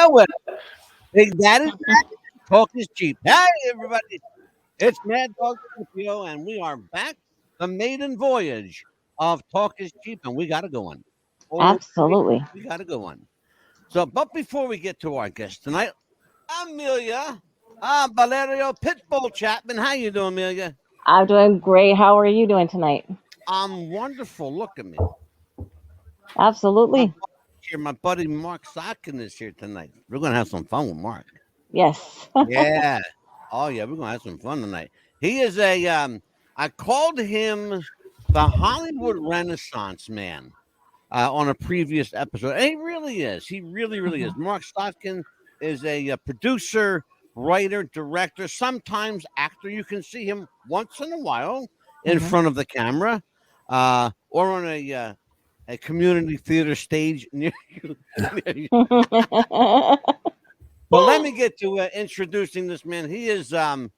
well. Big Daddy's back. Talk is cheap. Hey, everybody. It's Mad Dog Scipio, and we are back. The maiden voyage of Talk is Cheap, and we got to go on. Oh, Absolutely. we got to go on. So, but before we get to our guest tonight, Amelia, Valerio Pitbull Chapman. How you doing, Amelia? I'm doing great. How are you doing tonight? I'm wonderful. Look at me. Absolutely. My buddy Marc Sotkin is here tonight. We're going to have some fun with Mark. Yes. Yeah. Oh, yeah. We're going to have some fun tonight. He is I called him the Hollywood Renaissance man on a previous episode. And he really is. He really, really is. Marc Sotkin is a producer, writer, director, sometimes actor. You can see him once in a while in front of the camera or on a community theater stage near you. But let me get to introducing this man. He is a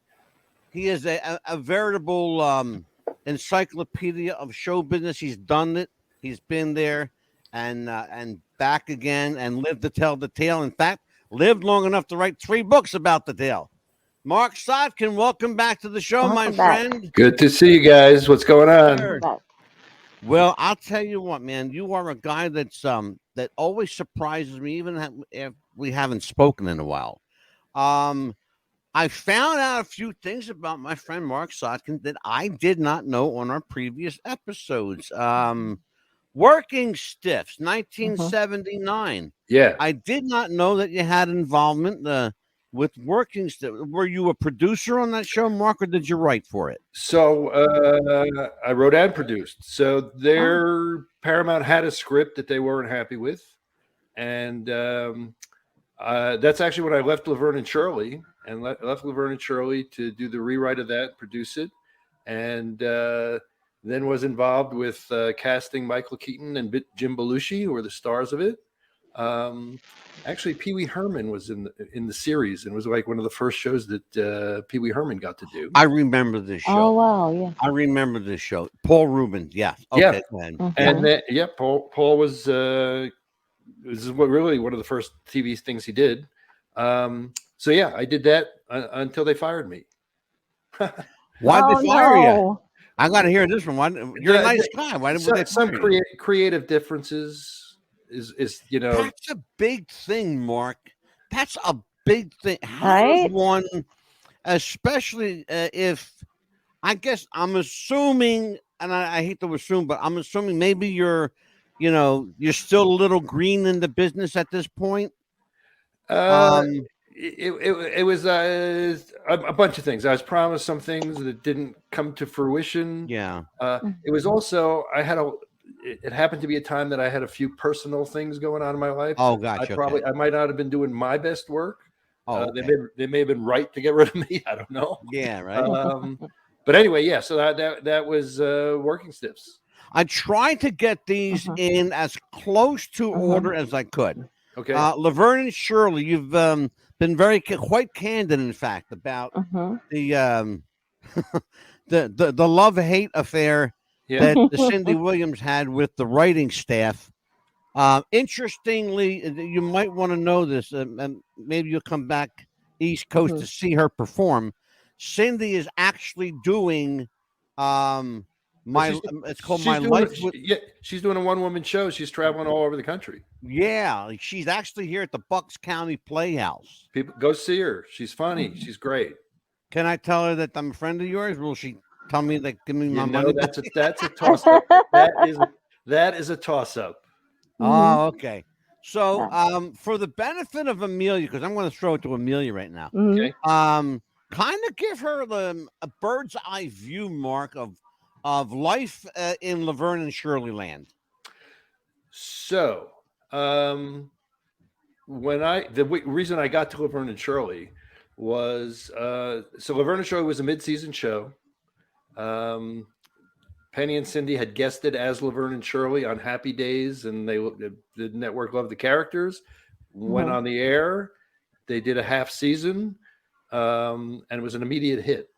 veritable encyclopedia of show business. He's done it. He's been there and back again and lived to tell the tale. In fact, lived long enough to write 3 books about the tale. Marc Sotkin, welcome back to the show, my friend. Good to see you guys. What's going on? Well, I'll tell you what, man. You are a guy that's that always surprises me, even if we haven't spoken in a while. I found out a few things about my friend Marc Sotkin that I did not know on our previous episodes. Working Stiffs, 1979. Yeah. I did not know that you had involvement with Working Stiffs. Were you a producer on that show, Mark, or did you write for it? So I wrote and produced. So Paramount had a script that they weren't happy with. And that's actually when I left Laverne and Shirley left Laverne and Shirley to do the rewrite of that, produce it. And then was involved with casting Michael Keaton and Jim Belushi, who were the stars of it. Actually, Pee Wee Herman was in the series and was like one of the first shows that Pee Wee Herman got to do. I remember this show. Oh wow, yeah. I remember this show. Paul Rubin, yeah. Okay, yeah. And then, Paul was this is really one of the first TV things he did. So yeah, I did that until they fired me. Why'd they fire you? I got to hear this one. You're a nice guy. Why did they some creative differences? Is that's a big thing, Mark. That's a big thing. How Right? does one, especially if I guess I'm assuming, and I hate to assume, but I'm assuming maybe you're still a little green in the business at this point. It was a bunch of things. I was promised some things that didn't come to fruition. Yeah. It was also it happened to be a time that I had a few personal things going on in my life. Oh, gotcha. I might not have been doing my best work. Oh, okay. They may have been right to get rid of me. I don't know. Yeah, right. But anyway, yeah. So that was Working Stiffs. I tried to get these in as close to order as I could. Okay. Laverne and Shirley, you've been quite candid, in fact, about the the love-hate affair that Cindy Williams had with the writing staff. Interestingly, you might want to know this, and maybe you'll come back East Coast to see her perform. Cindy is actually doing it's called My Life. She's doing a one-woman show. She's traveling all over the country. Yeah, she's actually here at the Bucks County Playhouse. People go see her. She's funny. She's great. Can I tell her that I'm a friend of yours? Will she tell me that? Give me my money. That's a toss up. That is a toss up. Oh, okay. So, for the benefit of Amelia, because I'm going to throw it to Amelia right now. Okay. Kind of give her a bird's eye view, Mark, of life in Laverne and Shirley land. So, the reason I got to Laverne and Shirley was so Laverne and Shirley was a mid-season show. Penny and Cindy had guested as Laverne and Shirley on Happy Days, and the network loved the characters. Went on the air. They did a half season, and it was an immediate hit.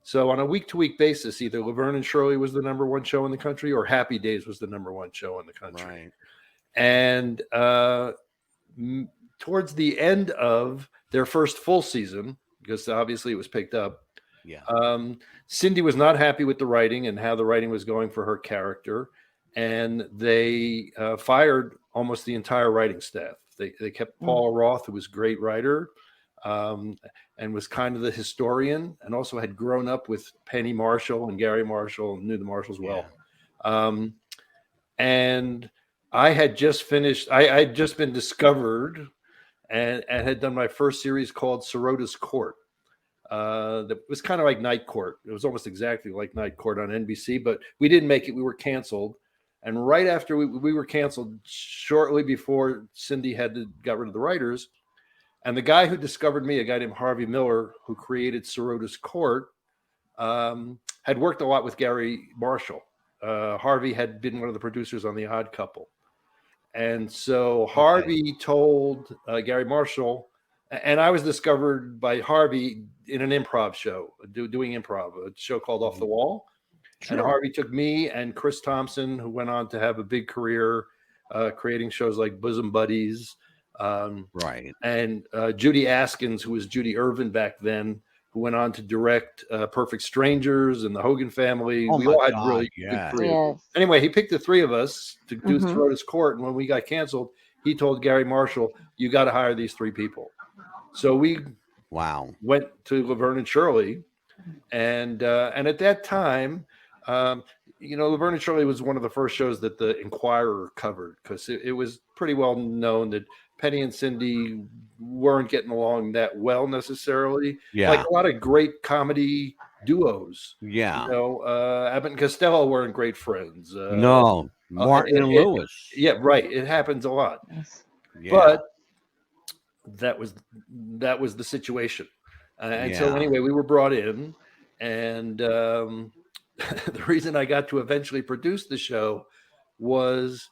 So on a week-to-week basis, either Laverne and Shirley was the number one show in the country, or Happy Days was the number one show in the country. Right. And towards the end of their first full season, because obviously it was picked up, Yeah. Cindy was not happy with the writing and how the writing was going for her character, and they fired almost the entire writing staff. They kept Paul Roth, who was a great writer, and was kind of the historian, and also had grown up with Penny Marshall and Garry Marshall, and knew the Marshalls well. And I had just finished. I had just been discovered, and had done my first series called Sorota's Court. That was kind of like Night Court. It was almost exactly like Night Court on NBC, but we didn't make it. We were canceled. And right after we were canceled, shortly before Cindy got rid of the writers, and the guy who discovered me, a guy named Harvey Miller, who created Sorota's Court, had worked a lot with Garry Marshall. Harvey had been one of the producers on The Odd Couple. And so Harvey told Garry Marshall, and I was discovered by Harvey in an improv show, doing improv, a show called Off the Wall. Sure. And Harvey took me and Chris Thompson, who went on to have a big career creating shows like Bosom Buddies. And Judy Askins, who was Judy Irvin back then, who went on to direct Perfect Strangers and The Hogan Family. We all had really good careers. Yes. Anyway, he picked the three of us to do Sorota's Court. And when we got canceled, he told Garry Marshall, "You got to hire these three people." So we went to Laverne and Shirley. And at that time, Laverne and Shirley was one of the first shows that the Inquirer covered, because it was pretty well known that Penny and Cindy weren't getting along that well necessarily. Like a lot of great comedy duos. Abbott and Costello weren't great friends. No, Martin and Lewis. It happens a lot. But that was the situation. So anyway, we were brought in, and the reason I got to eventually produce the show was,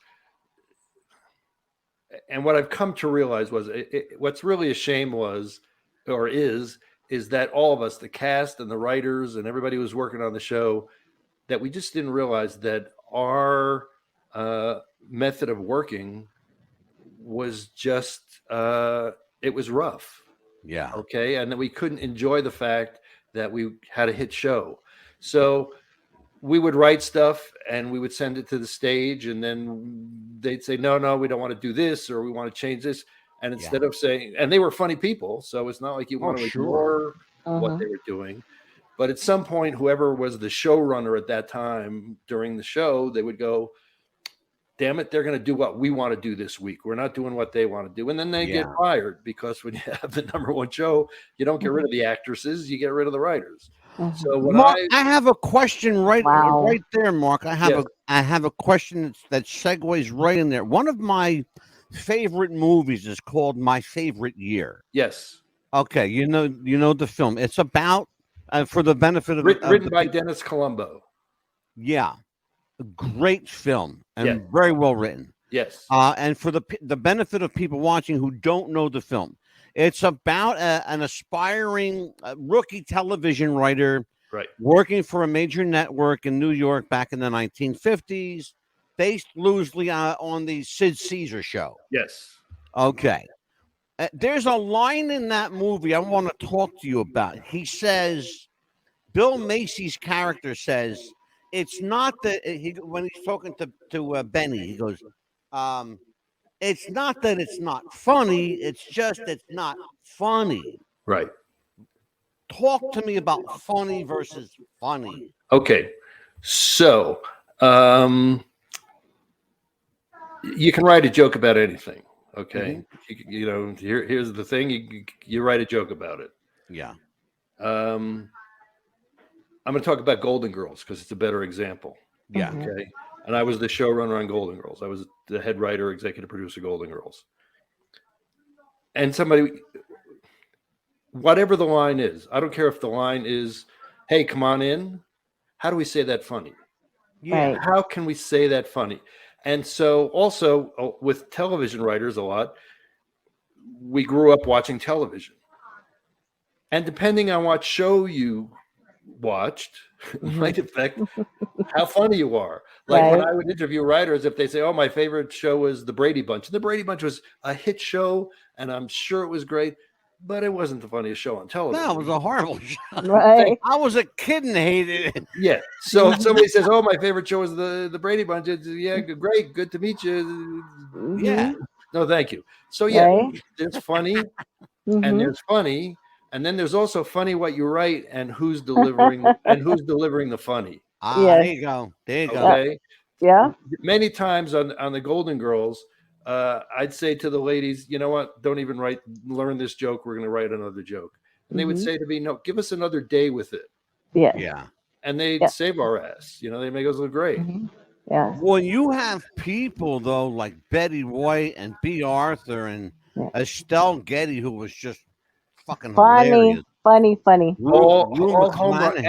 and what I've come to realize was, what's really a shame is that all of us, the cast and the writers and everybody who was working on the show, that we just didn't realize that our method of working was just, it was rough. Okay. And that we couldn't enjoy the fact that we had a hit show. So we would write stuff and we would send it to the stage, and then they'd say, no, we don't want to do this, or we want to change this. And instead of saying, and they were funny people, so it's not like you want to ignore what they were doing. But at some point, whoever was the showrunner at that time during the show, they would go, damn it, they're going to do what we want to do this week. We're not doing what they want to do. And then they get fired, because when you have the number one show, you don't get rid of the actresses, you get rid of the writers. So when Mark, I have a question right there, Mark. I have a question that segues right in there. One of my favorite movies is called My Favorite Year. Yes. Okay, you know the film. It's about, for the benefit of written by Dennis Colombo. Yeah, a great film and very well written. Yes. And for the benefit of people watching who don't know the film, it's about an aspiring rookie television writer, working for a major network in New York back in the 1950s, based loosely on the Sid Caesar show. Yes. Okay. There's a line in that movie I want to talk to you about. He says, Bill Macy's character says, it's not that when he's talking to Benny, he goes, it's not that it's not funny, it's just it's not funny. Right. Talk to me about funny versus funny. Okay. So, you can write a joke about anything. Okay. Here's the thing. You write a joke about it. Yeah. I'm going to talk about Golden Girls because it's a better example. Yeah. Okay. And I was the showrunner on Golden Girls. I was the head writer, executive producer of Golden Girls. And whatever the line is, I don't care if the line is, hey, come on in. How do we say that funny? Yeah. How can we say that funny? And so also with television writers a lot, we grew up watching television. And depending on what show you watched might affect how funny you are. Like when I would interview writers, if they say, "Oh, my favorite show was The Brady Bunch," and The Brady Bunch was a hit show, and I'm sure it was great, but it wasn't the funniest show on television. No, it was a horrible show. Right. I was a kid and hated it. Yeah. So if somebody says, "Oh, my favorite show is the Brady Bunch," it's, yeah, great, good to meet you. Yeah. No, thank you. So yeah, Right. there's funny, and there's funny, and then there's also funny what you write and who's delivering the funny. There you go. There you go. Okay. Yeah. Many times on the Golden Girls, I'd say to the ladies, you know what? Don't even learn this joke. We're going to write another joke. And they would say to me, no, give us another day with it. Yeah. Yeah. And they'd save our ass. They make us look great. Yeah. Well, you have people though like Betty White and B. Arthur and Estelle Getty, who was just fucking hilarious. Funny. All home run,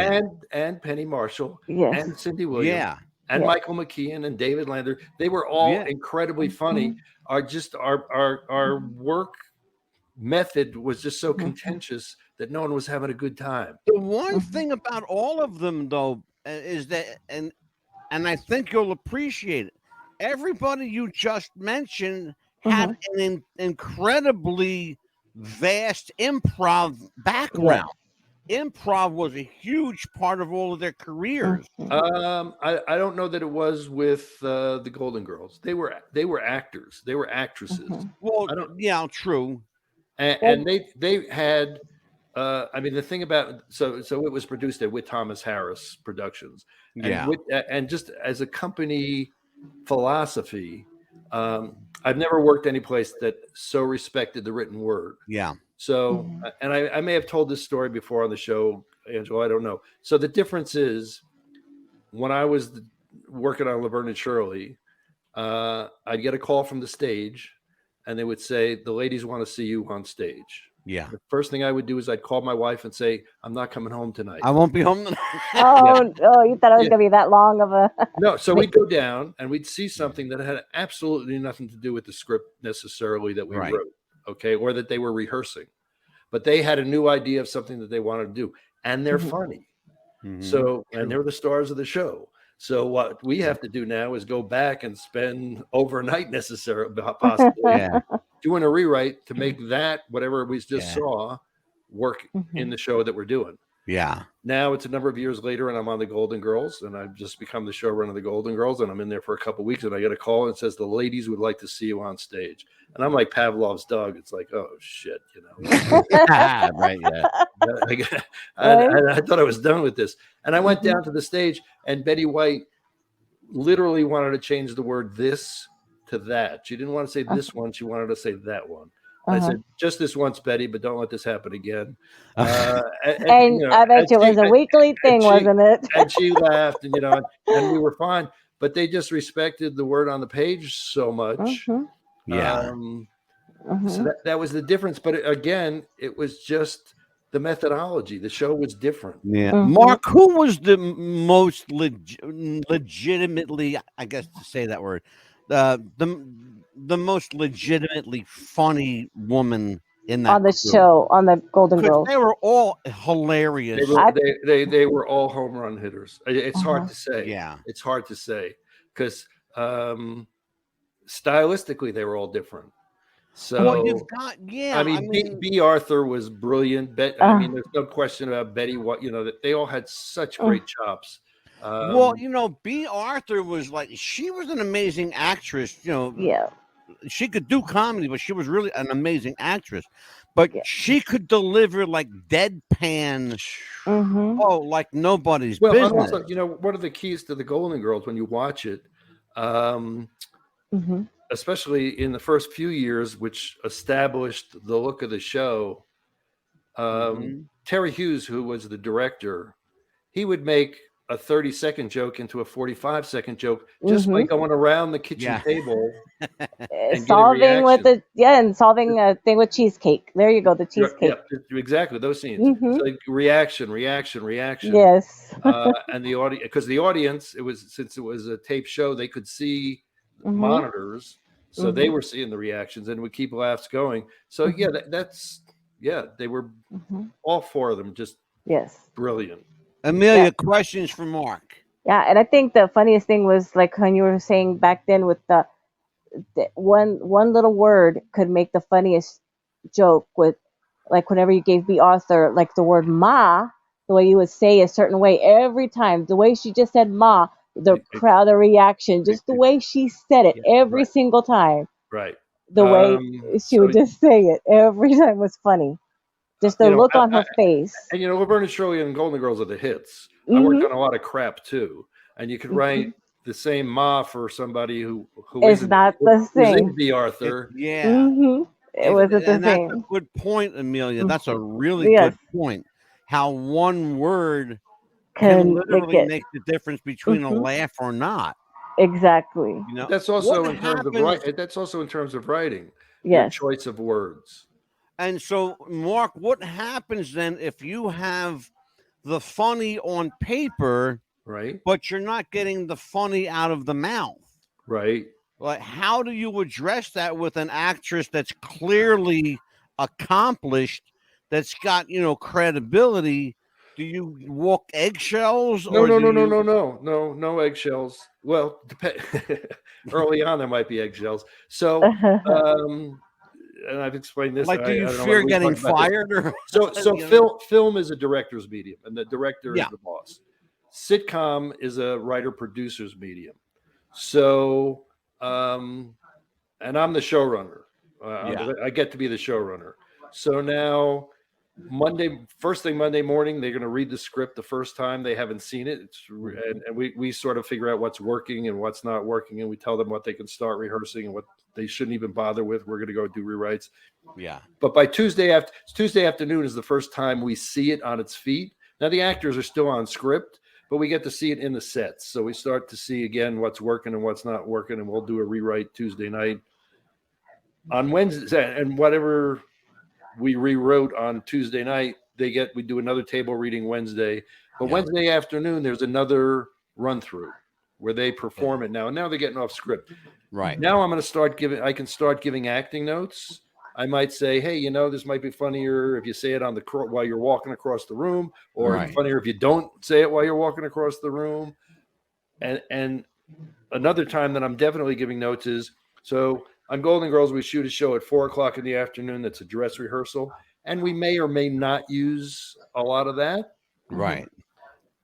and Penny Marshall, and Cindy Williams, and Michael McKean and David Lander. They were all incredibly funny. Our work method was just so contentious that no one was having a good time. The one thing about all of them though is that, and I think you'll appreciate it, everybody you just mentioned had an incredibly vast improv background. Improv was a huge part of all of their careers. I don't know that it was with the Golden Girls. They were actors. They were actresses. Well, true. And they had. I mean, the thing about so it was produced with Thomas Harris Productions, and just as a company philosophy, I've never worked any place that so respected the written word. Yeah. So, and I may have told this story before on the show, Angela. I don't know. So the difference is, when I was working on Laverne and Shirley, I'd get a call from the stage, and they would say, "The ladies want to see you on stage." Yeah. The first thing I would do is I'd call my wife and say, "I'm not coming home tonight. I won't be home tonight." You thought it was gonna be that long of a No, so we'd go down and we'd see something that had absolutely nothing to do with the script necessarily that we wrote, okay, or that they were rehearsing. But they had a new idea of something that they wanted to do, and they're funny. So, and they're the stars of the show. So what we have to do now is go back and spend overnight possibly doing a rewrite to make that, whatever we just saw, work in the show that we're doing. Yeah. Now it's a number of years later, and I'm on the Golden Girls, and I've just become the showrunner of the Golden Girls, and I'm in there for a couple of weeks, and I get a call and it says the ladies would like to see you on stage, and I'm like Pavlov's dog. It's like, oh shit, Right? Yeah. I thought I was done with this, and I went down to the stage, and Betty White literally wanted to change the word "this" to "that." She didn't want to say this one; she wanted to say that one. I said, "Just this once, Betty, but don't let this happen again." And I bet it was a weekly thing, wasn't it? And she laughed, and and we were fine. But they just respected the word on the page so much. So that was the difference. But again, it was just the methodology. The show was different. Yeah. Mark, who was the most legitimately, I guess to say that word, the most legitimately funny woman in that on the show, on the Golden Girls? They were all hilarious. They were all home run hitters. It's hard to say. Yeah, it's hard to say because stylistically they were all different. So you've got I mean B. Arthur was brilliant. I mean, there's no question about Betty. That they all had such great chops. B. Arthur was she was an amazing actress. Yeah. She could do comedy, but she was really an amazing actress. But she could deliver deadpan, like nobody's business. And also, one of the keys to the Golden Girls when you watch it, especially in the first few years, which established the look of the show. Terry Hughes, who was the director, he would make a 30-second joke into a 45-second joke just by going around the kitchen table and solving a thing with cheesecake. There you go, the cheesecake. Yeah, exactly, those scenes. So reaction. Yes. And the audience, because the audience, since it was a tape show, they could see monitors, so they were seeing the reactions and would keep laughs going. So they were all four of them just brilliant. Amelia, questions for Mark. Yeah, and I think the funniest thing was like when you were saying back then with the one little word could make the funniest joke with like whenever you gave the author like the word ma, the way you would say a certain way every time, the way she just said ma, the crowd, the reaction, just the way she said it every single time. Right. The way she would just say it every time was funny. Just the look on her face. And Laverne and Shirley and Golden Girls are the hits. I worked on a lot of crap too, and you could write the same ma for somebody who isn't not the same. The Arthur. It wasn't the same. That's a good point, Amelia. That's a really good point. How one word can literally make the difference between a laugh or not. Exactly. That's also in terms of writing. That's also in terms of writing. Your choice of words. And so, Mark, what happens then if you have the funny on paper, right, but you're not getting the funny out of the mouth? Right. Like, how do you address that with an actress that's clearly accomplished, that's got, credibility? Do you walk eggshells? No eggshells. Well, early on there might be eggshells. So, and I've explained this. Like, do you fear getting fired? Or so film is a director's medium, and the director is the boss. Sitcom is a writer-producer's medium. So, and I'm the showrunner. I get to be the showrunner. So now, first thing Monday morning, they're going to read the script the first time. They haven't seen it. And we sort of figure out what's working and what's not working, and we tell them what they can start rehearsing and what they shouldn't even bother with. We're going to go do rewrites. Yeah. But by Tuesday afternoon is the first time we see it on its feet. Now the actors are still on script, but we get to see it in the sets. So we start to see again what's working and what's not working, and we'll do a rewrite Tuesday night. On Wednesday, and whatever we rewrote on Tuesday night, we do another table reading Wednesday. But Wednesday afternoon, there's another run through where they perform it now. And now they're getting off script. Right. Now I can start giving acting notes. I might say, hey, this might be funnier if you say it while you're walking across the room, or funnier if you don't say it while you're walking across the room. And another time that I'm definitely giving notes is, so on Golden Girls, we shoot a show at 4:00 in the afternoon. That's a dress rehearsal. And we may or may not use a lot of that. Right.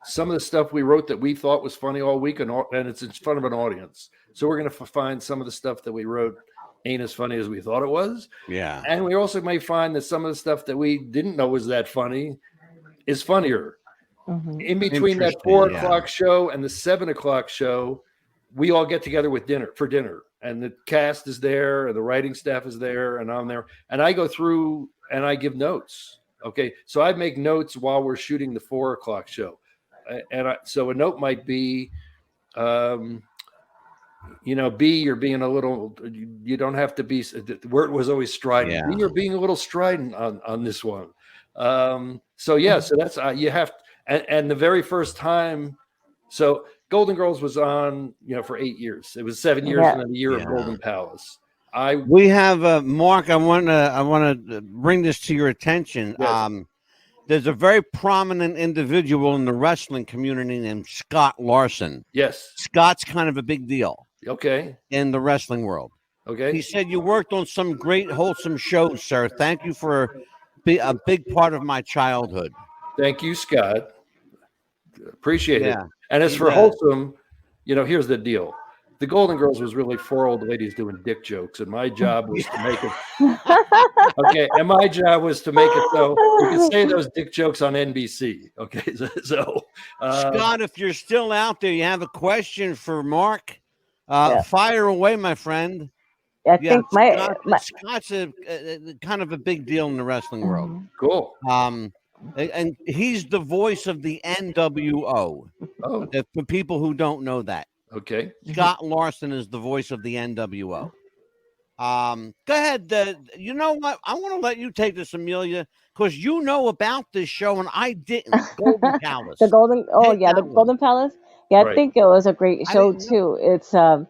Some of the stuff we wrote that we thought was funny all week, and it's in front of an audience. So we're going to find some of the stuff that we wrote ain't as funny as we thought it was. Yeah. And we also may find that some of the stuff that we didn't know was that funny is funnier. In between that 4:00 show and the 7:00 show, we all get together for dinner. And the cast is there, and the writing staff is there, and I'm there. And I go through and I give notes. Okay. So I make notes while we're shooting the 4:00 show. So a note might be, B, you're being a little, you don't have to be, the word was always strident. Yeah. B, you're being a little strident on this one. So that's, you have, and the very first time, so Golden Girls was on, for 8 years. It was 7 years and then a year of Golden Palace. We have Mark. I want to bring this to your attention. Yes. There's a very prominent individual in the wrestling community named Scott Larson. Yes. Scott's kind of a big deal. Okay. In the wrestling world. Okay. He said you worked on some great wholesome shows, sir. Thank you for a big part of my childhood. Thank you, Scott. Appreciate it. And as for wholesome, here's the deal. The Golden Girls was really 4 old ladies doing dick jokes, and my job was to make it. Okay, and my job was to make it so you could say those dick jokes on NBC. Okay, so Scott, if you're still out there, you have a question for Mark, fire away, my friend. I think Scott's a kind of a big deal in the wrestling world. Cool. And he's the voice of the NWO. Oh, for people who don't know that. Okay. Scott Larson is the voice of the NWO. Go ahead. You know what? I want to let you take this, Amelia, because you know about this show and I didn't. Golden Palace. The Golden Palace. Yeah, I think it was a great show too. It's I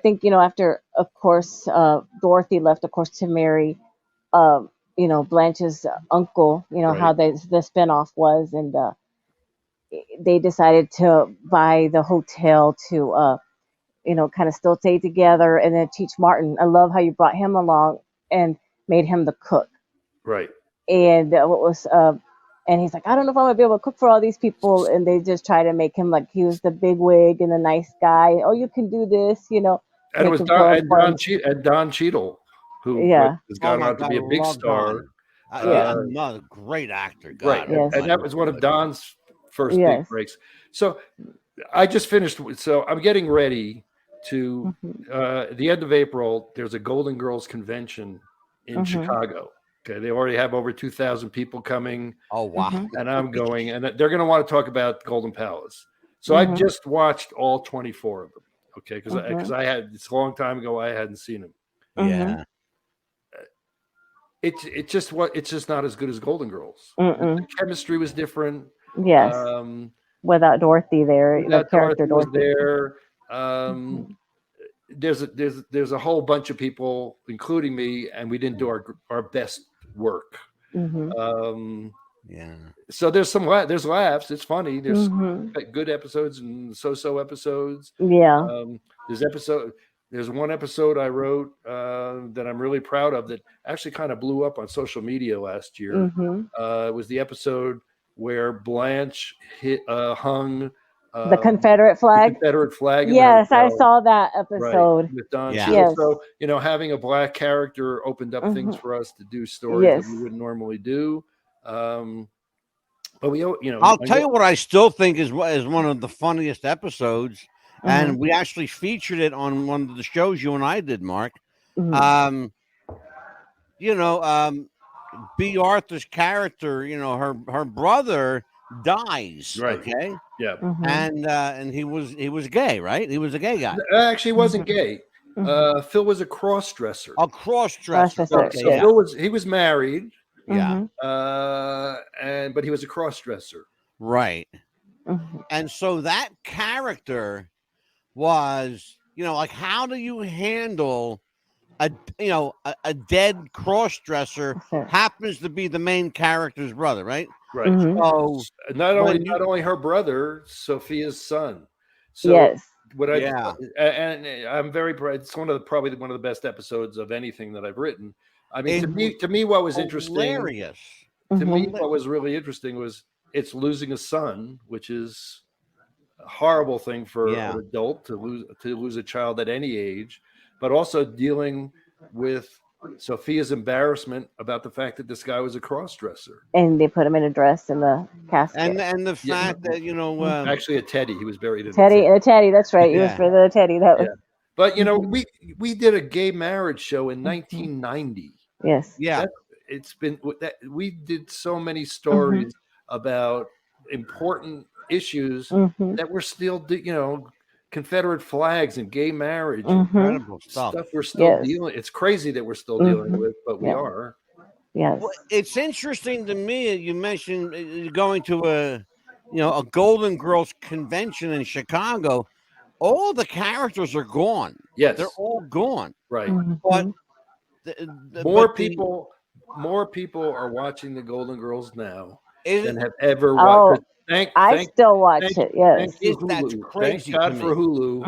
think after, of course, Dorothy left, of course, to marry Blanche's uncle, how the spinoff was, and they decided to buy the hotel to kind of still stay together and then teach Martin. I love how you brought him along and made him the cook. Right. And and he's like, I don't know if I'm gonna be able to cook for all these people. And they just try to make him like he was the big wig and the nice guy. Oh, you can do this, And it was Don Cheadle, who Yeah. has Oh gone my on to God, be a big love star. Don. Yeah. Another great actor. Right. God, Yes. And that was one of Don's first big Yes. breaks. So I just finished. So I'm getting ready to the end of April. There's a Golden Girls convention in Chicago. Okay, they already have over 2,000 people coming. Oh wow! And I'm going, and they're going to want to talk about Golden Palace. So I just watched all 24 of them. Okay, because I had it's a long time ago. I hadn't seen them. Yeah. It's just not as good as Golden Girls. The chemistry was different. Yes. Without Dorothy there, the character Dorothy was Dorothy. there. There's a whole bunch of people, including me, and we didn't do our best work. Yeah. So there's laughs. It's funny. There's good episodes and so-so episodes. Yeah. There's one episode I wrote that I'm really proud of that actually kind of blew up on social media last year. It was the episode where Blanche hung the Confederate flag. The Confederate flag. Yes, I saw that episode. Right, with Don Yeah. Cheadle. So having a black character opened up things for us to do stories that we wouldn't normally do. But I'll tell you what I still think is one of the funniest episodes, and we actually featured it on one of the shows you and I did, Mark. B. Arthur's character, her brother dies. Right. Okay. Yeah. And he was gay, right? He was a gay guy. Actually, he wasn't gay. Phil was a cross-dresser. A cross-dresser. Okay. Phil was married. Yeah. But he was a cross-dresser. Right. And so that character was, like, how do you handle a dead cross-dresser happens to be the main character's brother, right? Right. So not only her brother, Sophia's son. So yes. And I'm very proud. It's probably one of the best episodes of anything that I've written. I mean, to me, what was interesting, hilarious. To me, what was really interesting was it's losing a son, which is a horrible thing for an adult to lose a child at any age, but also dealing with Sophia's embarrassment about the fact that this guy was a cross-dresser. And they put him in a dress in the casket. And the fact that, actually a teddy. He was buried in a teddy. That's right. He was for the teddy. That was. But, we did a gay marriage show in 1990. Yes. Yeah. We did so many stories about important issues that we're still, Confederate flags and gay marriage, incredible stuff we're still dealing. It's crazy that we're still dealing with, but we are. Yes. Well, it's interesting to me. You mentioned going to a Golden Girls convention in Chicago. All the characters are gone. Yes, they're all gone. Right. But more people are watching the Golden Girls now than have ever watched. I still watch it. Yes, that's crazy. Thank God for Hulu.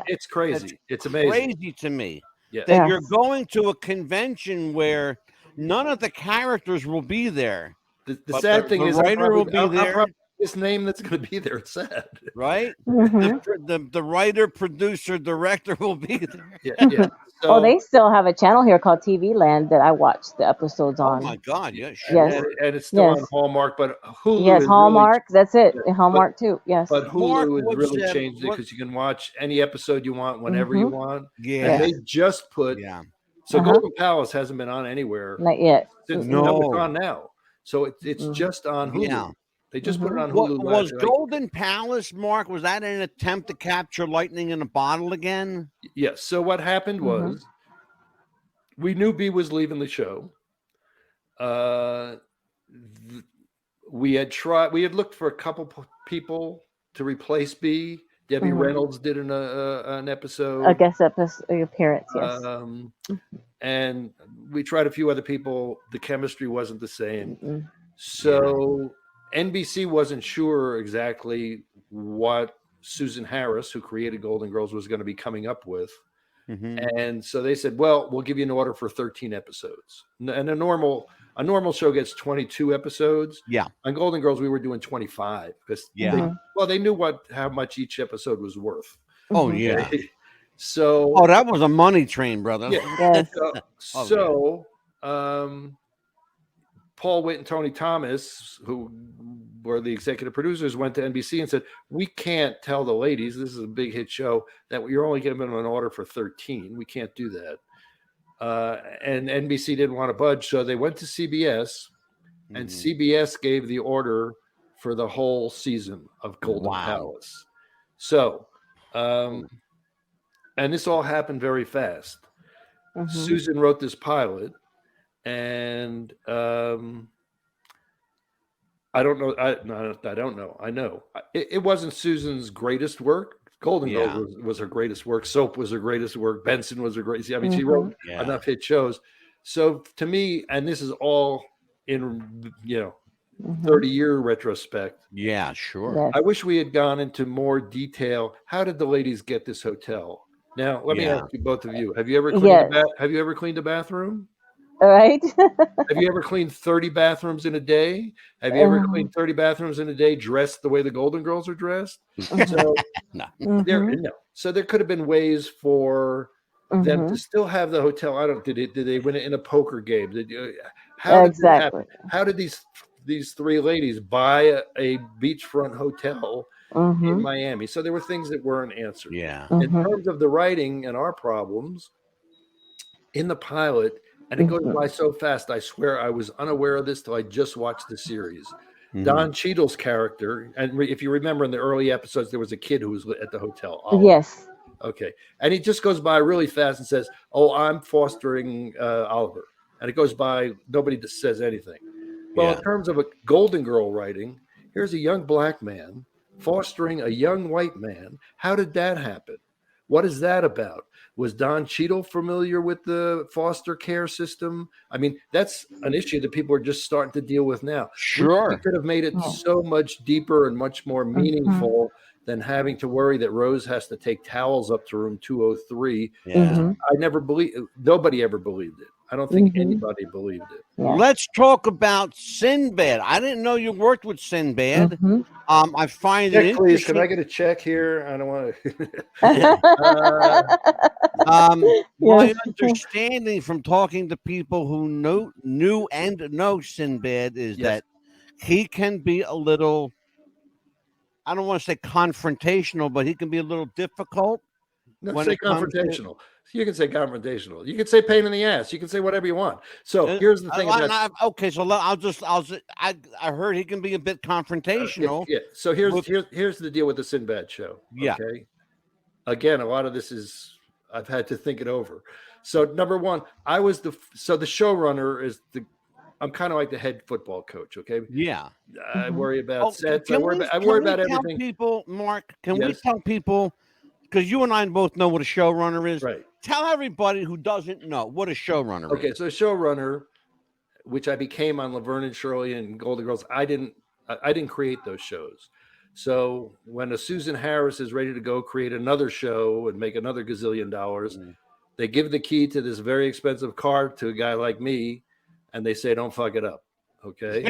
It's crazy. It's amazing. Crazy to me that you're going to a convention where none of the characters will be there. The sad thing is, the writer will be there. This name that's going to be there. It's sad, right? The writer, producer, director will be there. Yeah. So, they still have a channel here called TV Land that I watch the episodes on. Oh my God! Yes. Yes. And it's still on Hallmark, but Hulu. Yes, Hallmark. That's it. Hallmark too. Yes. But Hulu has really changed it because you can watch any episode you want whenever you want. Yeah. And they just put. Yeah. So Golden Palace hasn't been on anywhere. Not yet. Since it's on now. So it's just on Hulu. Yeah. They just put it on Hulu. Was Golden Palace, Mark, was that an attempt to capture lightning in a bottle again? Yes. So what happened was we knew B was leaving the show. We had looked for a couple people to replace B. Debbie Reynolds did an episode. A guest appearance, yes. And we tried a few other people. The chemistry wasn't the same. So NBC wasn't sure exactly what Susan Harris, who created Golden Girls, was going to be coming up with. And so they said, well, we'll give you an order for 13 episodes. And a normal show gets 22 episodes. Yeah. On Golden Girls, we were doing 25 because they knew how much each episode was worth. Oh, yeah. So that was a money train, brother. Yeah. So Paul Witt and Tony Thomas, who were the executive producers, went to NBC and said, we can't tell the ladies, this is a big hit show, that you're only giving them an order for 13. We can't do that. And NBC didn't want to budge, so they went to CBS, and CBS gave the order for the whole season of Golden Palace. So, and this all happened very fast. Susan wrote this pilot, and I don't know. I don't know. I know it wasn't Susan's greatest work. Golden Girls was her greatest work. Soap was her greatest work. Benson was her greatest. I mean, she wrote enough hit shows. So to me, and this is all in 30-year retrospect. Yeah, sure. I wish we had gone into more detail. How did the ladies get this hotel? Now, let me ask you, both of you: Have you ever cleaned Have you ever cleaned a bathroom? All right. Have you ever cleaned 30 bathrooms in a day? Have you ever cleaned 30 bathrooms in a day dressed the way the Golden Girls are dressed? So, so there could have been ways for them to still have the hotel. Did they win it in a poker game? How did that happen? How did these three ladies buy a beachfront hotel in Miami? So there were things that weren't answered. Yeah. In terms of the writing and our problems in the pilot, and it goes by so fast, I swear I was unaware of this till I just watched the series. Don Cheadle's character, and if you remember in the early episodes, there was a kid who was at the hotel. Oliver. Yes. Okay. And he just goes by really fast and says, oh, I'm fostering Oliver. And it goes by, nobody just says anything. Well, in terms of a Golden Girl writing, here's a young black man fostering a young white man. How did that happen? What is that about? Was Don Cheadle familiar with the foster care system? I mean, that's an issue that people are just starting to deal with now. Sure. We could have made it so much deeper and much more meaningful than having to worry that Rose has to take towels up to room 203. Nobody ever believed it. I don't think anybody believed it. Yeah. Let's talk about Sinbad. I didn't know you worked with Sinbad. I find it Please, interesting. can I get a check here? I don't want to. My understanding from talking to people who knew and know Sinbad is that he can be a little, I don't want to say confrontational, but he can be a little difficult. Let's say confrontational. You can say confrontational. You can say pain in the ass. You can say whatever you want. So here's the thing. I heard he can be a bit confrontational. So here's the deal with the Sinbad show. Okay. Again, a lot of this is I've had to think it over. So number one, the showrunner is I'm kind of like the head football coach. Okay. Yeah. I worry about sets. I worry about everything. People, Mark, can we tell people? Because you and I both know what a showrunner is. Right. Tell everybody who doesn't know what a showrunner is. Okay, so a showrunner, which I became on Laverne and Shirley and Golden Girls, I didn't create those shows. So when a Susan Harris is ready to go create another show and make another gazillion dollars, they give the key to this very expensive car to a guy like me, and they say, "Don't fuck it up." Okay.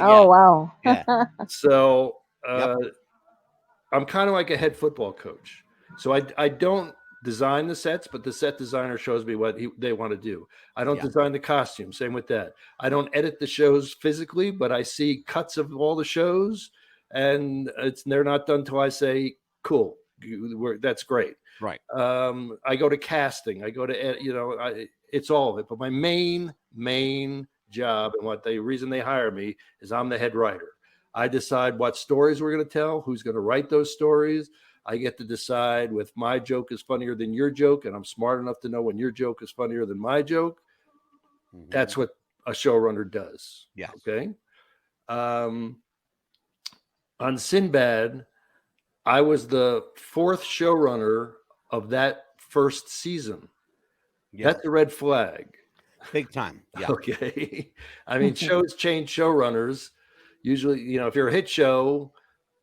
Oh wow. Yeah. So I'm kind of like a head football coach. So I don't design the sets, but the set designer shows me what they want to do. I don't design the costume. Same with that. I don't edit the shows physically, but I see cuts of all the shows, and they're not done till I say, "Cool, that's great." Right. I go to casting. I go to it's all of it. But my main job and the reason they hire me is I'm the head writer. I decide what stories we're going to tell, who's going to write those stories. I get to decide if my joke is funnier than your joke, and I'm smart enough to know when your joke is funnier than my joke. That's what a showrunner does. Yeah. Okay. On Sinbad, I was the fourth showrunner of that first season. Yeah. That's a red flag. Big time. Yeah. Okay. I mean, shows change showrunners. Usually, if you're a hit show,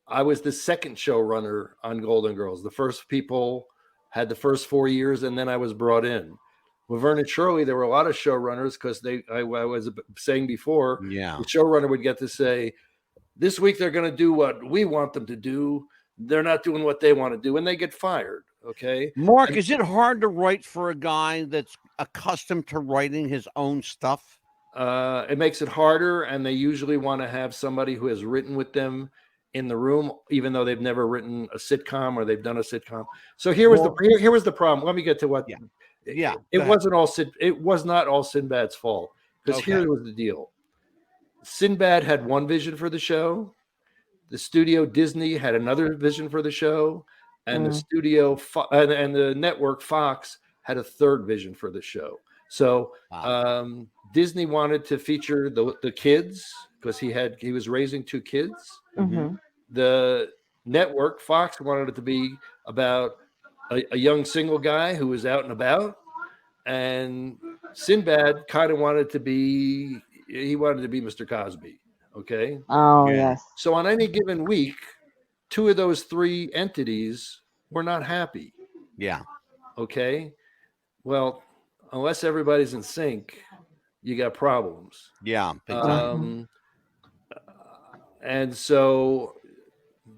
I was the second showrunner on Golden Girls. The first people had the first 4 years, and then I was brought in. Laverne and Shirley, there were a lot of showrunners because I was saying before, Yeah. the showrunner would get to say, this week they're going to do what we want them to do. They're not doing what they want to do, and they get fired. Okay. Mark, is it hard to write for a guy that's accustomed to writing his own stuff? It makes it harder, and they usually want to have somebody who has written with them in the room, even though they've never written a sitcom or they've done a sitcom. So here was the problem. Let me get to what. Yeah. It was not all Sinbad's fault, because here was the deal. Sinbad had one vision for the show. The studio Disney had another vision for the show, and the studio and the network Fox had a third vision for the show. So Disney wanted to feature the kids because he was raising 2 kids. Mm-hmm. The network Fox wanted it to be about a young single guy who was out and about, and Sinbad kind of wanted to be Mr. Cosby. Okay. Oh, yes. So on any given week, 2 of those 3 entities were not happy. Yeah. Okay. Well, unless everybody's in sync, you got problems. Yeah. And so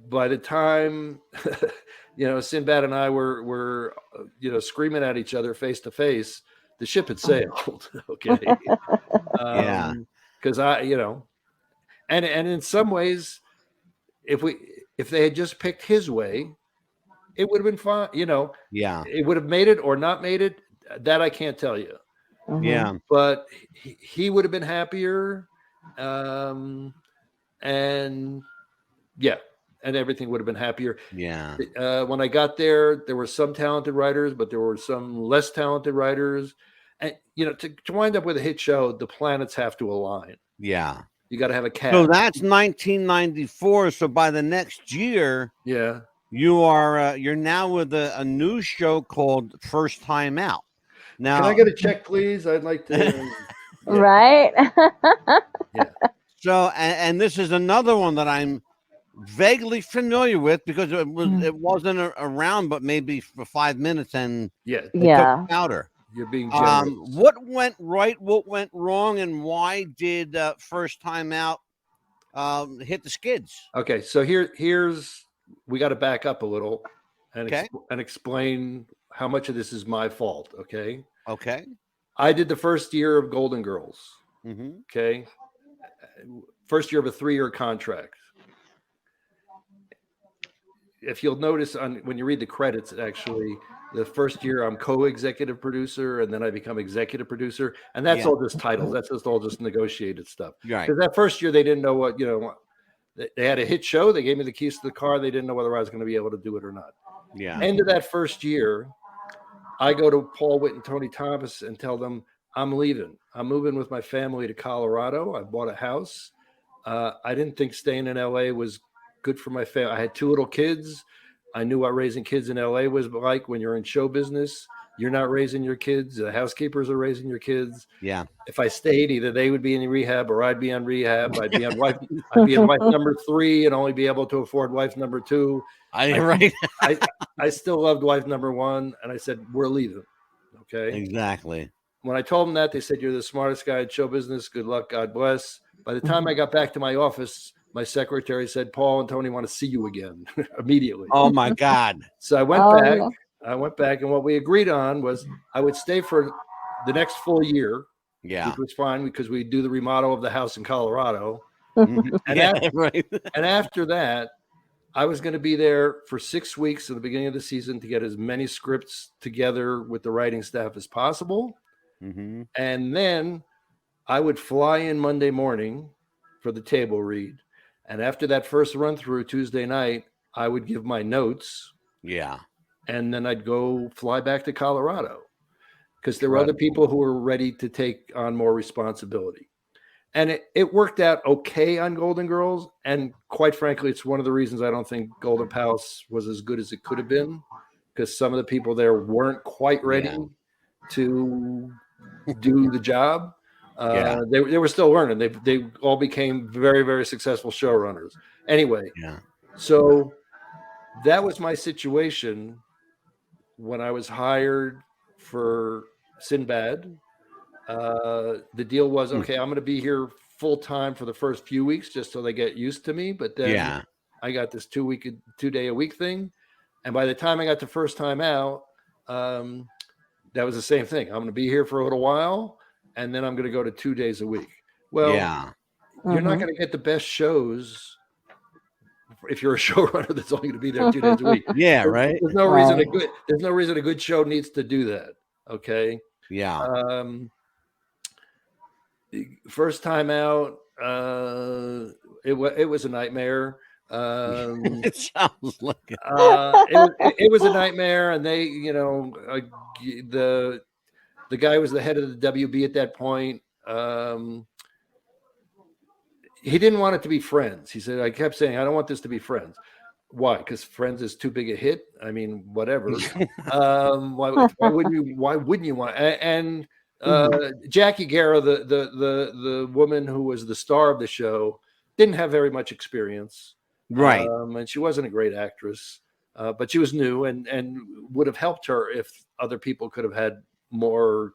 by the time, Sinbad and I were screaming at each other face to face, the ship had sailed. Okay. Because and in some ways, if they had just picked his way, it would have been fine. It would have made it or not made it. That I can't tell you. Mm-hmm. Yeah. But he would have been happier. And everything would have been happier. Yeah. When I got there were some talented writers, but there were some less talented writers. And, to wind up with a hit show, the planets have to align. Yeah. You got to have a cast. So that's 1994. So by the next year, you're now with a new show called First Time Out. Now, can I get a check, please? I'd like to. Right. So, and this is another one that I'm vaguely familiar with because it wasn't around, but maybe for 5 minutes, and took powder. You're being generous. What went right? What went wrong? And why did First Time Out hit the skids? Okay, so here's we got to back up a little and explain how much of this is my fault. Okay. I did the first year of Golden Girls. Mm-hmm. Okay. First year of a 3-year contract. If you'll notice when you read the credits, actually, the first year I'm co-executive producer, and then I become executive producer, and that's all just titles. That's all just negotiated stuff. Right. Because that first year they didn't know what they had a hit show. They gave me the keys to the car. They didn't know whether I was going to be able to do it or not. Yeah. End of that first year, I go to Paul Witt and Tony Thomas and tell them I'm leaving. I'm moving with my family to Colorado. I bought a house. I didn't think staying in LA was good for my family. I had 2 little kids. I knew what raising kids in LA was like. When you're in show business, you're not raising your kids. The housekeepers are raising your kids. Yeah. If I stayed, either they would be in rehab or I'd be on rehab. I'd be on wife number 3 and only be able to afford wife number 2. I still loved wife number 1, and I said, we're leaving. Okay. Exactly. When I told them that, they said, you're the smartest guy in show business. Good luck. God bless. By the time I got back to my office, my secretary said, Paul and Tony want to see you again immediately. Oh my God. So I went back, and what we agreed on was I would stay for the next full year. Yeah. Which was fine because we do the remodel of the house in Colorado. And after that, I was going to be there for 6 weeks at the beginning of the season to get as many scripts together with the writing staff as possible. Mm-hmm. And then I would fly in Monday morning for the table read. And after that first run through Tuesday night, I would give my notes. Yeah. And then I'd go fly back to Colorado because there were other people who were ready to take on more responsibility. And it worked out okay on Golden Girls. And quite frankly, it's one of the reasons I don't think Golden Palace was as good as it could have been, because some of the people there weren't quite ready to do the job. They were still learning. They all became very, very successful showrunners. Anyway, so that was my situation when I was hired for Sinbad. The deal was, okay, I'm going to be here full time for the first few weeks just so they get used to me. But then I got this 2 day a week thing. And by the time I got the first time out, that was the same thing. I'm going to be here for a little while, and then I'm going to go to 2 days a week. Well, you're not going to get the best shows if you're a showrunner that's only going to be there 2 days a week. Right. There's no reason a good show needs to do that. Okay. Yeah. First time out, it was a nightmare. It sounds like it. It was a nightmare, and they, the guy was the head of the WB at that point. He didn't want it to be Friends. He said, I kept saying, I don't want this to be Friends. Why? Because Friends is too big a hit. I mean, whatever. Why wouldn't you want? And Jackie Guerra, the woman who was the star of the show, didn't have very much experience. Right. And she wasn't a great actress, but she was new and would have helped her if other people could have had more,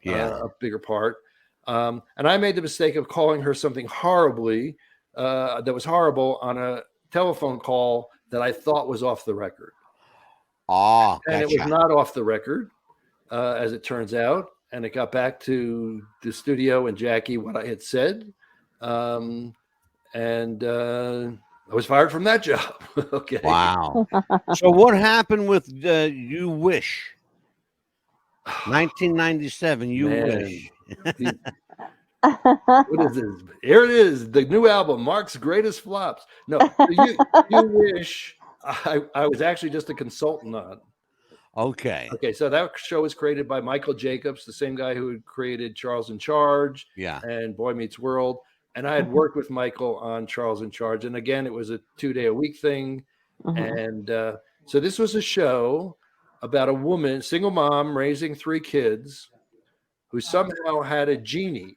a bigger part. And I made the mistake of calling her something horribly, that was horrible on a telephone call that I thought was off the record. And it was not off the record, as it turns out. And it got back to the studio and Jackie what I had said. I was fired from that job. Okay. Wow. So what happened with You Wish? 1997, You Wish. What is this? Here it is, the new album, Mark's Greatest Flops. No, you Wish, I was actually just a consultant on. Okay, so that show was created by Michael Jacobs, the same guy who had created Charles in Charge and Boy Meets World. And I had worked with Michael on Charles in Charge. And again, it was a 2 day a week thing. And so this was a show about a woman, single mom, raising 3 kids who somehow had a genie.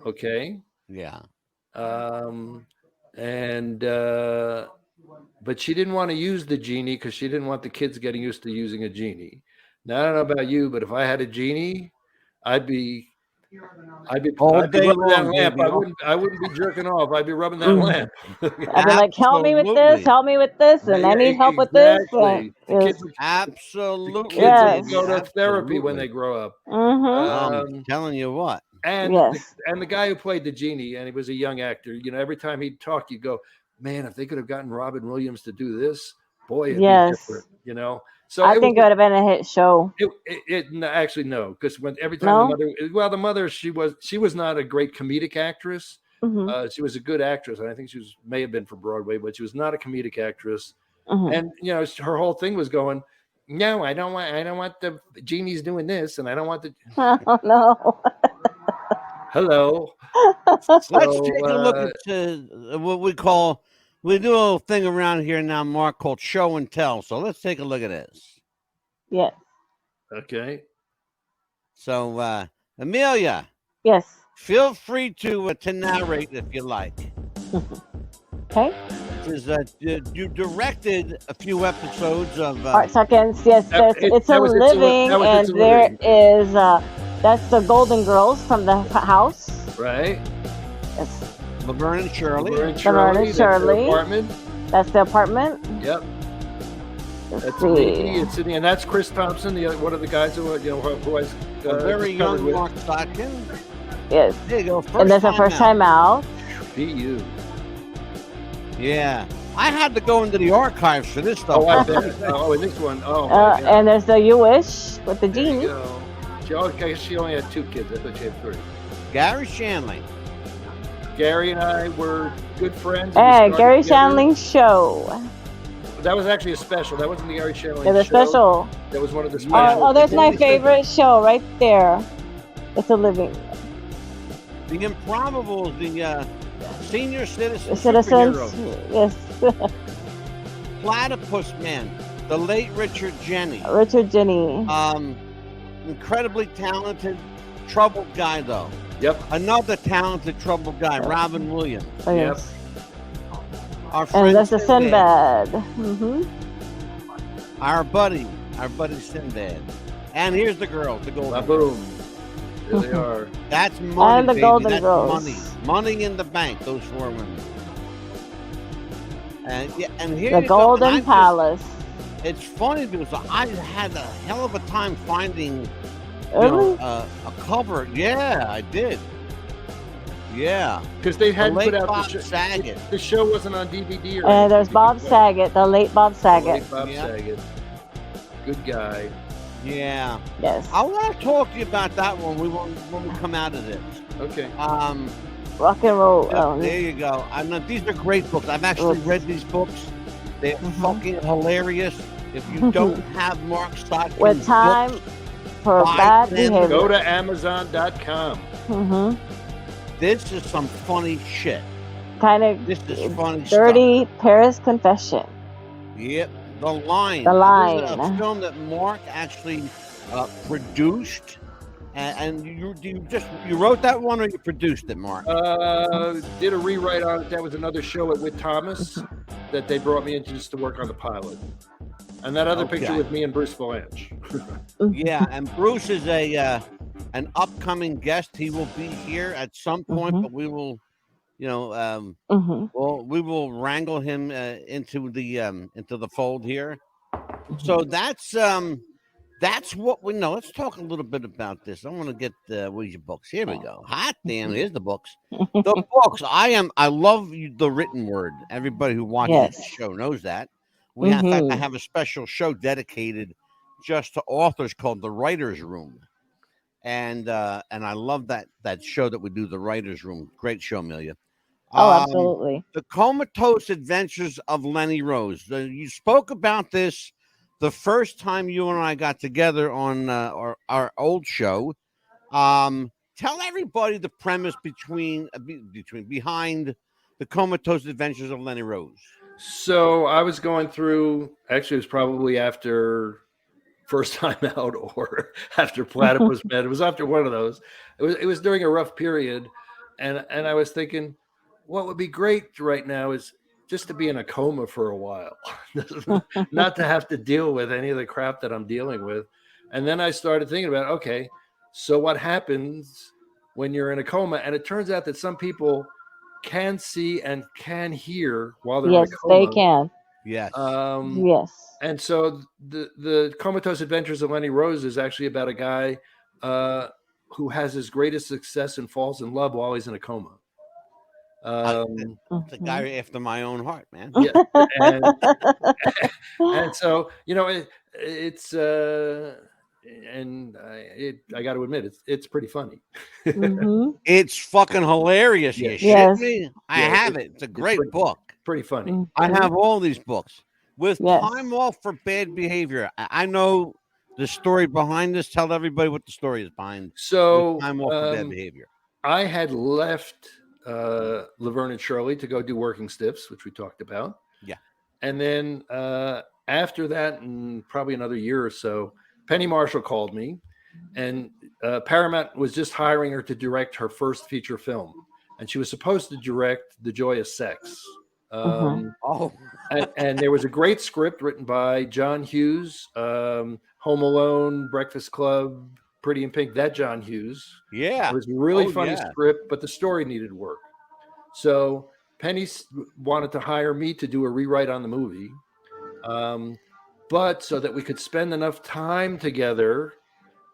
Okay. Yeah. But she didn't want to use the genie because she didn't want the kids getting used to using a genie. Now, I don't know about you, but if I had a genie, I'd be rubbing that lamp. I wouldn't be jerking off. I'd be rubbing that lamp. I'd be like, help me with this, and I need help with this. Absolutely. Kids go to therapy when they grow up. I'm telling you what. And the guy who played the genie, and he was a young actor, every time he'd talk, you'd go, man, if they could have gotten Robin Williams to do this, boy, it'd be different, So I think it would have been a hit show. Actually, no, because every time the mother, she was not a great comedic actress. She was a good actress, and I think she may have been for Broadway, but she was not a comedic actress. And her whole thing was going, no, I don't want the genies doing this, and I don't want the. Oh no. Hello. Let's take a look at what we do a thing around here now, Mark, called show and tell. So let's take a look at this. Yes. Okay. So Amelia. Yes. Feel free to narrate if you like. Okay. You directed a few episodes of Marc Sotkin. Yes, it's a living, and there is that's the Golden Girls from the house. Right. Yes. Laverne and Shirley. Laverne and Shirley. That's the apartment. Yep. Let's see. And that's Chris Thompson, one of the guys who I very young Marc Sotkin. Yes. There you go. And that's the first time out. Be you. Yeah. I had to go into the archives for this stuff. Oh, I bet. And this one. Oh, my God. And there's the You Wish with the genie. She only had 2 kids. I thought she had 3. Garry Shandling. Gary and I were good friends. Hey, Garry Shandling's show. That was actually a special. That wasn't the Garry Shandling show. There's a special. That was one of the specials. Oh, that's my favorite show right there. It's a living. The Improbables, the senior citizens. Yes. Platypus Man, the late Richard Jeni. Richard Jeni. Incredibly talented, troubled guy though. Yep. Another talented troubled guy, Robin Williams. Oh, Yep. yes. Our friend And that's the Sinbad. Sinbad. Our buddy Sinbad. And here's the girls, the Golden La Girls. boom. There they are. That's money, And the baby. Golden That's Girls. money in the bank. Those 4 women. And here The you go. Golden And Palace. it's funny because I had a hell of a time finding, Really? a cover. Yeah, I did. Yeah, Because they the hadn't late put out Bob the show. Saget. The show wasn't on DVD or And there's anything. Bob Saget, the late Bob The Saget. late Bob Yeah. Saget. Good guy. Yeah, Yes. I want to talk to you about that one when we come out of this. Okay. Rock and roll. There you go. I know these are great books. I've actually read these books. They're fucking hilarious. If you don't have Marc Sotkin With time books, for buy bad them. behavior. Go to Amazon.com. this is some funny shit. Kind of This is funny dirty Paris confession. Yep, The Line. The This is a Line. film that Marc actually produced, and you wrote that one or you produced it, Marc? Did a rewrite on it. That was another show with Thomas that they brought me in just to work on the pilot. And that other picture with me and Bruce Valanche. Yeah, and Bruce is an upcoming guest. He will be here at some point, but we will, well, we will wrangle him into the fold here. So that's what we know. Let's talk a little bit about this. I want to get where's your books? Here we go. Hot damn! Here's the books. The books. I love the written word. Everybody who watches the show knows that. In fact, I have a special show dedicated just to authors called The Writer's Room, and I love that show that we do, The Writer's Room. Great show, Amelia. Oh, absolutely. The Comatose Adventures of Lenny Rose. You spoke about this the first time you and I got together on our old show. Tell everybody the premise behind the Comatose Adventures of Lenny Rose. So I was going through, actually it was probably after First Time Out or after Platypus Man. It was after one of those. It was during a rough period. And I was thinking, what would be great right now is just to be in a coma for a while, not to have to deal with any of the crap that I'm dealing with. And then I started thinking about, okay, so what happens when you're in a coma? And it turns out that some people can see and can hear while they're in a coma. Yes, they can. Yes. Yes. And so the Comatose Adventures of Lenny Rose is actually about a guy who has his greatest success and falls in love while he's in a coma. It's a guy after my own heart, man. Yeah, and so it's I got to admit it's pretty funny. It's fucking hilarious. You shit me? I have it. It's a great book. Pretty funny. I have all these books. With Time Off for Bad Behavior. I know the story behind this. Tell everybody what the story is behind. So Time Off for Bad Behavior. I had left Laverne and Shirley to go do Working Stiffs, which we talked about. Yeah. And then after that, in probably another year or so, Penny Marshall called me, and Paramount was just hiring her to direct her first feature film. And she was supposed to direct The Joy of Sex. And there was a great script written by John Hughes, Home Alone, Breakfast Club, Pretty in Pink, that John Hughes. Yeah. It was a really funny script, but the story needed work. So Penny wanted to hire me to do a rewrite on the movie. But so that we could spend enough time together,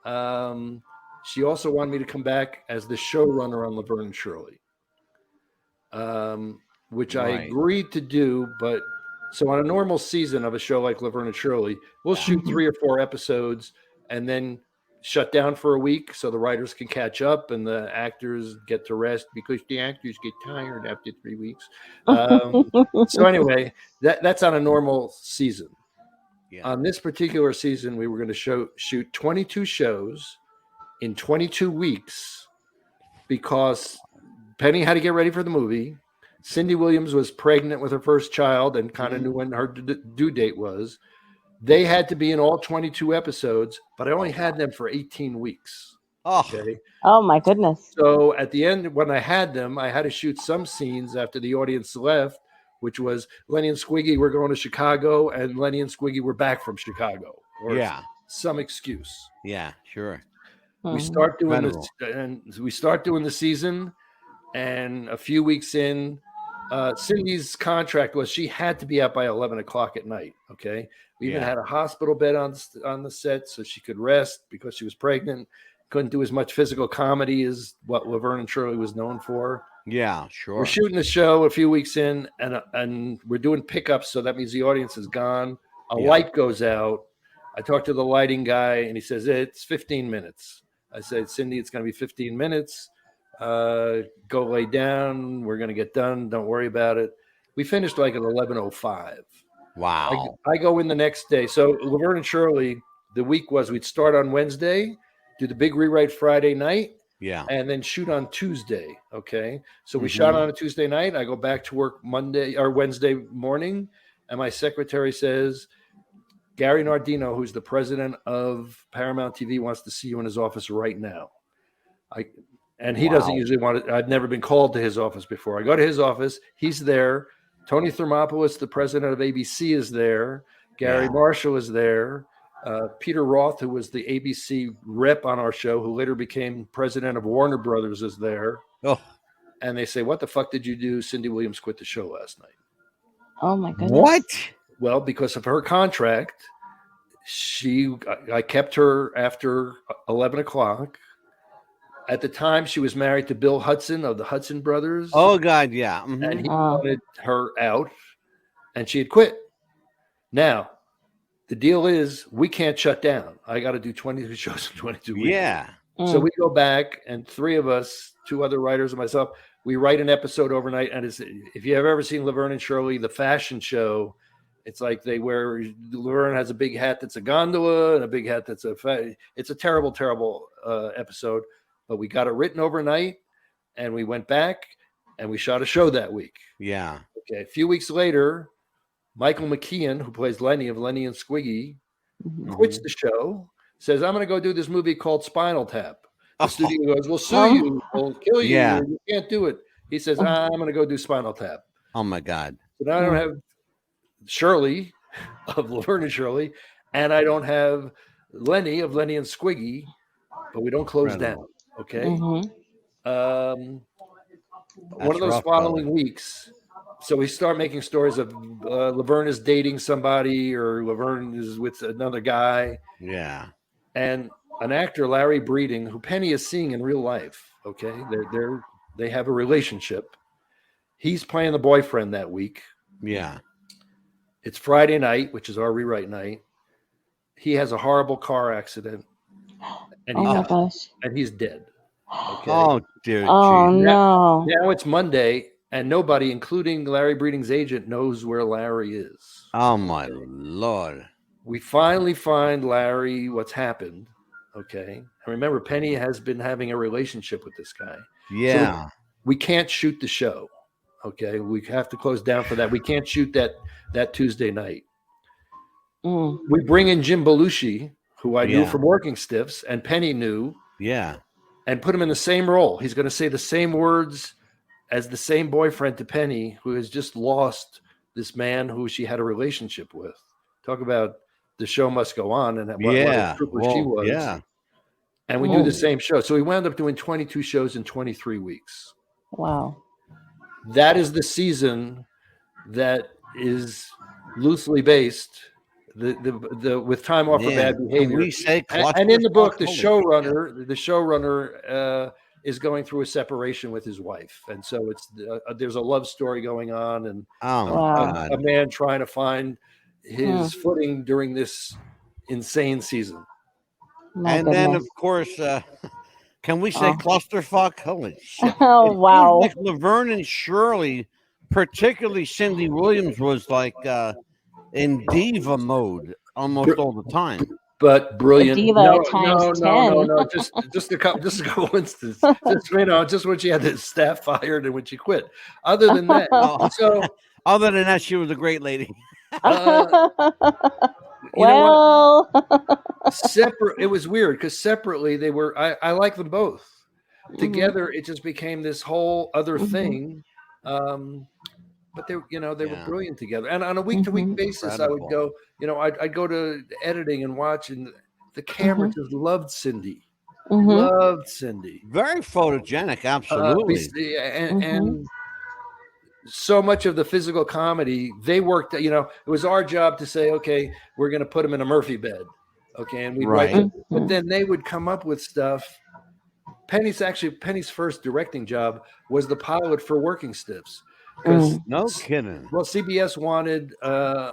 she also wanted me to come back as the showrunner on Laverne and Shirley, which I agreed to do. But so on a normal season of a show like Laverne and Shirley, we'll shoot 3 or 4 episodes and then shut down for a week so the writers can catch up and the actors get to rest, because the actors get tired after 3 weeks. So anyway, that's on a normal season. Yeah. On this particular season, we were going to shoot 22 shows in 22 weeks because Penny had to get ready for the movie. Cindy Williams was pregnant with her first child and kind of knew when her due date was. They had to be in all 22 episodes, but I only had them for 18 weeks. Oh, Okay. Oh my goodness. So at the end, when I had them, I had to shoot some scenes after the audience left, which was Lenny and Squiggy were going to Chicago, and Lenny and Squiggy were back from Chicago, or yeah, some excuse. yeah, sure. We Mhm. start doing this, Incredible. and we start doing the season, and a few weeks in, Cindy's contract was she had to be out by 11 o'clock at night. Okay, we even Yeah. had a hospital bed on the set so she could rest because she was pregnant. Couldn't do as much physical comedy as what Laverne and Shirley was known for. Yeah, We're sure. shooting the show a few weeks in, and we're doing pickups, so that means the audience is gone. A Yeah. light goes out. I talked to the lighting guy, and he says it's 15 minutes. I said, Cindy, it's going to be 15 minutes. Go lay down. We're going to get done. Don't worry about it. We finished like at 11:05. Wow. I go in the next day. So Laverne and Shirley, the week was we'd start on Wednesday, do the big rewrite Friday night, Yeah. and then shoot on Tuesday. Okay. So we shot on a Tuesday night. I go back to work Monday or Wednesday morning, and my secretary says, Garry Nardino, who's the president of Paramount TV, wants to see you in his office right now. And he doesn't Wow. usually want to. I'd never been called to his office before. I go to his office. He's there. Tony Thermopoulos, the president of ABC, is there. Gary Yeah. Marshall is there. Peter Roth, who was the ABC rep on our show, who later became president of Warner Brothers, is there. Oh, And they say, what the fuck did you do? Cindy Williams quit the show last night. Oh my goodness. what? Well, because of her contract, I kept her after 11 o'clock. At the time, she was married to Bill Hudson of the Hudson Brothers. Oh God, yeah. Mhm. And he Oh. wanted her out, and she had quit. Now, the deal is we can't shut down. I got to do 22 shows in 22 weeks. Yeah. So we go back, and three of us, two other writers and myself, we write an episode overnight. And if you have ever seen Laverne and Shirley, the fashion show, it's like Laverne has a big hat that's a gondola and a big hat that's it's a terrible, terrible episode. But we got it written overnight, and we went back, and we shot a show that week. Yeah. Okay, a few weeks later, Michael McKeon, who plays Lenny of Lenny and Squiggy, quits the show, says, I'm going to go do this movie called Spinal Tap. The studio goes, we'll sue you, we'll kill you, Yeah. you can't do it. He says, I'm going to go do Spinal Tap. Oh my God. So now I don't have Shirley of Laverne and Shirley, and I don't have Lenny of Lenny and Squiggy, but we don't close Incredible. down. Okay. Mhm. One of those rough, following weeks, so we start making stories of Laverne is dating somebody, or Laverne is with another guy, Yeah. and an actor, Larry Breeding, who Penny is seeing in real life. Okay, they have a relationship. He's playing the boyfriend that week. Yeah. It's Friday night, which is our rewrite night. He has a horrible car accident, and Oh my gosh. he's dead. Okay. Oh dear. Oh geez. no. Now it's Monday, and nobody, including Larry Breeding's agent, knows where Larry is. Oh my Lord. We finally find Larry, what's happened. Okay. And remember, Penny has been having a relationship with this guy. Yeah. So we can't shoot the show. Okay. We have to close down for that. We can't shoot that Tuesday night. We bring in Jim Belushi, who I knew from Working Stiffs, and Penny knew. Yeah. And put him in the same role. He's going to say the same words as the same boyfriend to Penny, who has just lost this man who she had a relationship with. Talk about the show must go on, and what a trooper she was. Yeah. And we do the same show. So we wound up doing 22 shows in 23 weeks. Wow. That is the season that is loosely based. The with time off for bad behavior. We say and in the book, the showrunner is going through a separation with his wife, and so there's a love story going on, and a man trying to find his footing during this insane season. Then, of course, can we say clusterfuck? Holy shit! Oh wow! Like Laverne and Shirley, particularly Cindy Williams, was like in diva mode almost all the time. But brilliant. Diva times 10. No. Just a couple instances. Just when she had the staff fired and when she quit. Other than that, Other than that, she was a great lady. You know what? Well. Separate. It was weird because separately they were. I like them both. Together, it just became this whole other thing. But they were Yeah. brilliant together. And on a week to week basis, I would Incredible. go. I'd go to editing and watch, and the camera just loved Cindy, Mhm. loved Cindy. Very photogenic, absolutely. And so much of the physical comedy they worked. It was our job to say, okay, we're going to put him in a Murphy bed, okay, and we'd write. Right. But then they would come up with stuff. Penny's first directing job was the pilot for Working Stiffs, because No kidding. CBS wanted a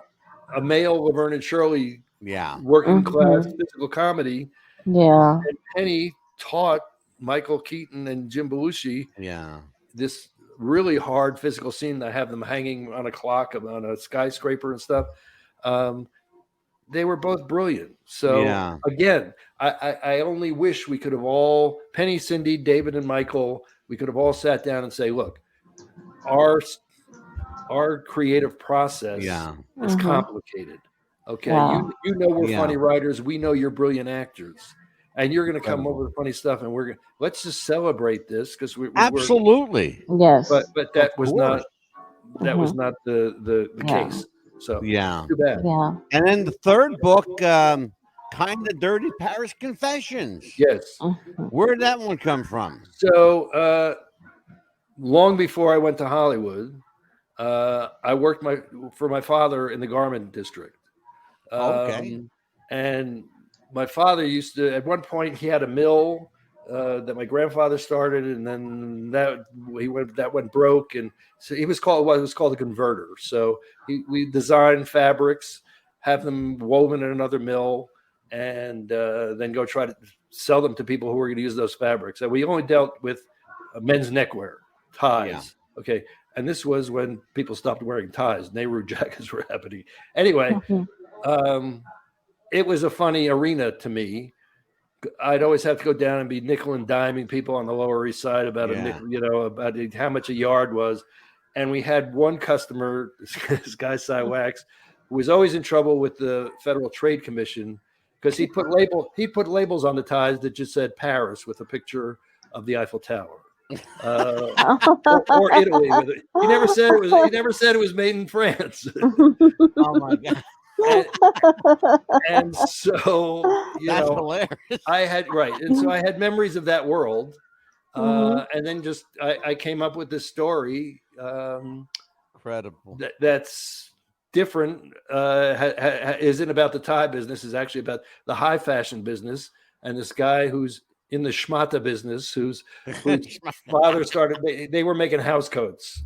male Laverne and Shirley Yeah. working class physical comedy, Yeah. and Penny taught Michael Keaton and Jim Belushi Yeah. this really hard physical scene that have them hanging on a clock on a skyscraper and stuff. They were both brilliant. So Yeah. again, I only wish we could have all, Penny, Cindy, David, and Michael, we could have all sat down and say, look, our creative process is complicated. Okay, Yeah. you know we're Yeah. funny writers. We know you're brilliant actors, and you're going to come over with funny stuff, and let's just celebrate this because we're Absolutely. Yes. but that Of was course. not the Yeah. case. So Yeah. too bad. Yeah. And then the third book, Kind of Dirty Paris Confessions. Yes. Where did that one come from? So long before I went to Hollywood, I worked for my father in the garment district. Okay. And my father used to, at one point, he had a mill that my grandfather started, and then that went broke, and so he was called what was called a converter. So we design fabrics, have them woven in another mill, and then go try to sell them to people who were going to use those fabrics. And we only dealt with men's neckwear, ties. Yeah. Okay. And this was when people stopped wearing ties. Nehru jackets were happening. Anyway, it was a funny arena to me. I'd always have to go down and be nickel and diming people on the Lower East Side about a nickel, about how much a yard was. And we had one customer, this guy Cy Wax, who was always in trouble with the Federal Trade Commission because he put labels on the ties that just said Paris with a picture of the Eiffel Tower. Or Italy with it. He never said it was made in France. Oh my God. And so That's hilarious. and so I had memories of that world, and then just I came up with this story. Incredible. That's different. Isn't about the tie business. Is actually about the high fashion business, and this guy who's in the schmata business, whose father started. They were making house coats,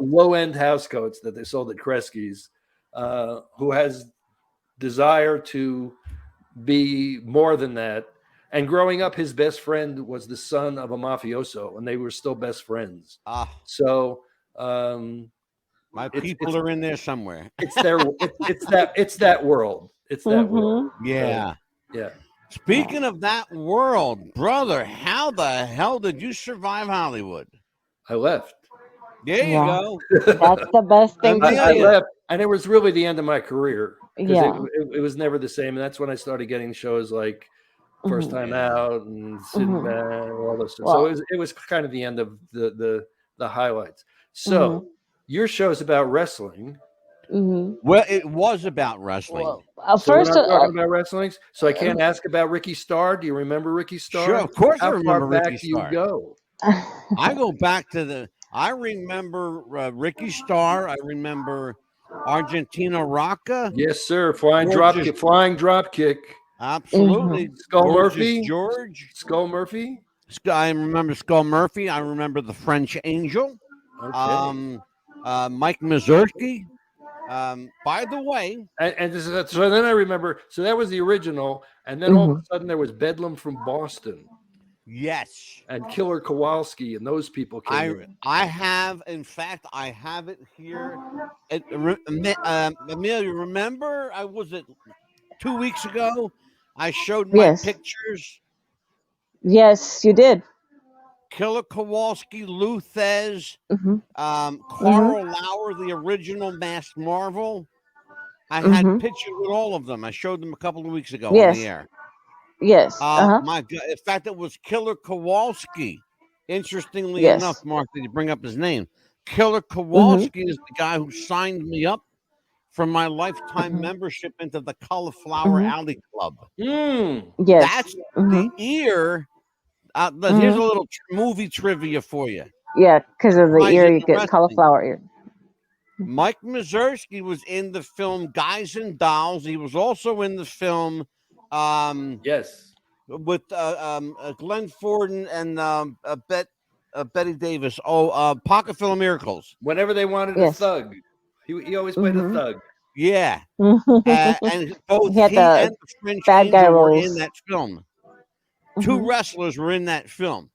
low end house coats that they sold at Kresge's. Who has desire to be more than that. And growing up, his best friend was the son of a mafioso, and they were still best friends. So my people are in there somewhere. It's that world. It's that world. Yeah. Yeah. Speaking of that world, brother, how the hell did you survive Hollywood? I left. There you go. That's the best thing to I do. left, and it was really the end of my career because Yeah. it was never the same. And that's when I started getting shows like First Time Out and Sinbad and all this stuff. So it was kind of the end of the highlights. So your show's about wrestling. Well, it was about wrestling. Well, So first, we're not talking about wrestling. So I can't ask about Ricky Starr. Do you remember Ricky Starr? Sure, of course I How remember far back Ricky do you Starr. go? I go back to I remember Ricky Starr. I remember Argentina Rocca. Yes, sir. Flying drop kick. Absolutely. Skull Gorgeous Murphy. George. Skull Murphy. I remember Skull Murphy. I remember the French Angel. Okay. Mike Mazurki. By the way, so then I remember. So that was the original, and then all of a sudden there was Bedlam from Boston. Yes. And Killer Kowalski and those people came in. I have it here. Amelia, remember? Was it 2 weeks ago? I showed my pictures. Yes, you did. Killer Kowalski, Lou Thez, Carl Lauer, the original Masked Marvel. I had Mm-hmm. pictures with all of them. I showed them a couple of weeks ago on the Yes. air. Yes. Uh-huh. My God! In fact, it was Killer Kowalski. Interestingly enough, Yes. Mark, did you bring up his name? Killer Mm-hmm. Kowalski is the guy who signed me up for my lifetime Mm-hmm. membership into the Cauliflower Mm-hmm. Alley Club. Mm. Yes. That's the Mm-hmm. ear. Here's a Mm-hmm. little movie trivia for you. Yeah, because of the Ties ear, you into get wrestling. cauliflower ear. Mike Mazursky was in the film Guys and Dolls. He was also in the film Yes. with Glenn Ford and Betty Davis. Pocket Full of Miracles. Whenever they wanted a Yes. thug, he always played a Mm-hmm. thug. Yeah. And both He had he the and the French bad guy Angel were in roles. that film. Two Mm-hmm. wrestlers were in that film.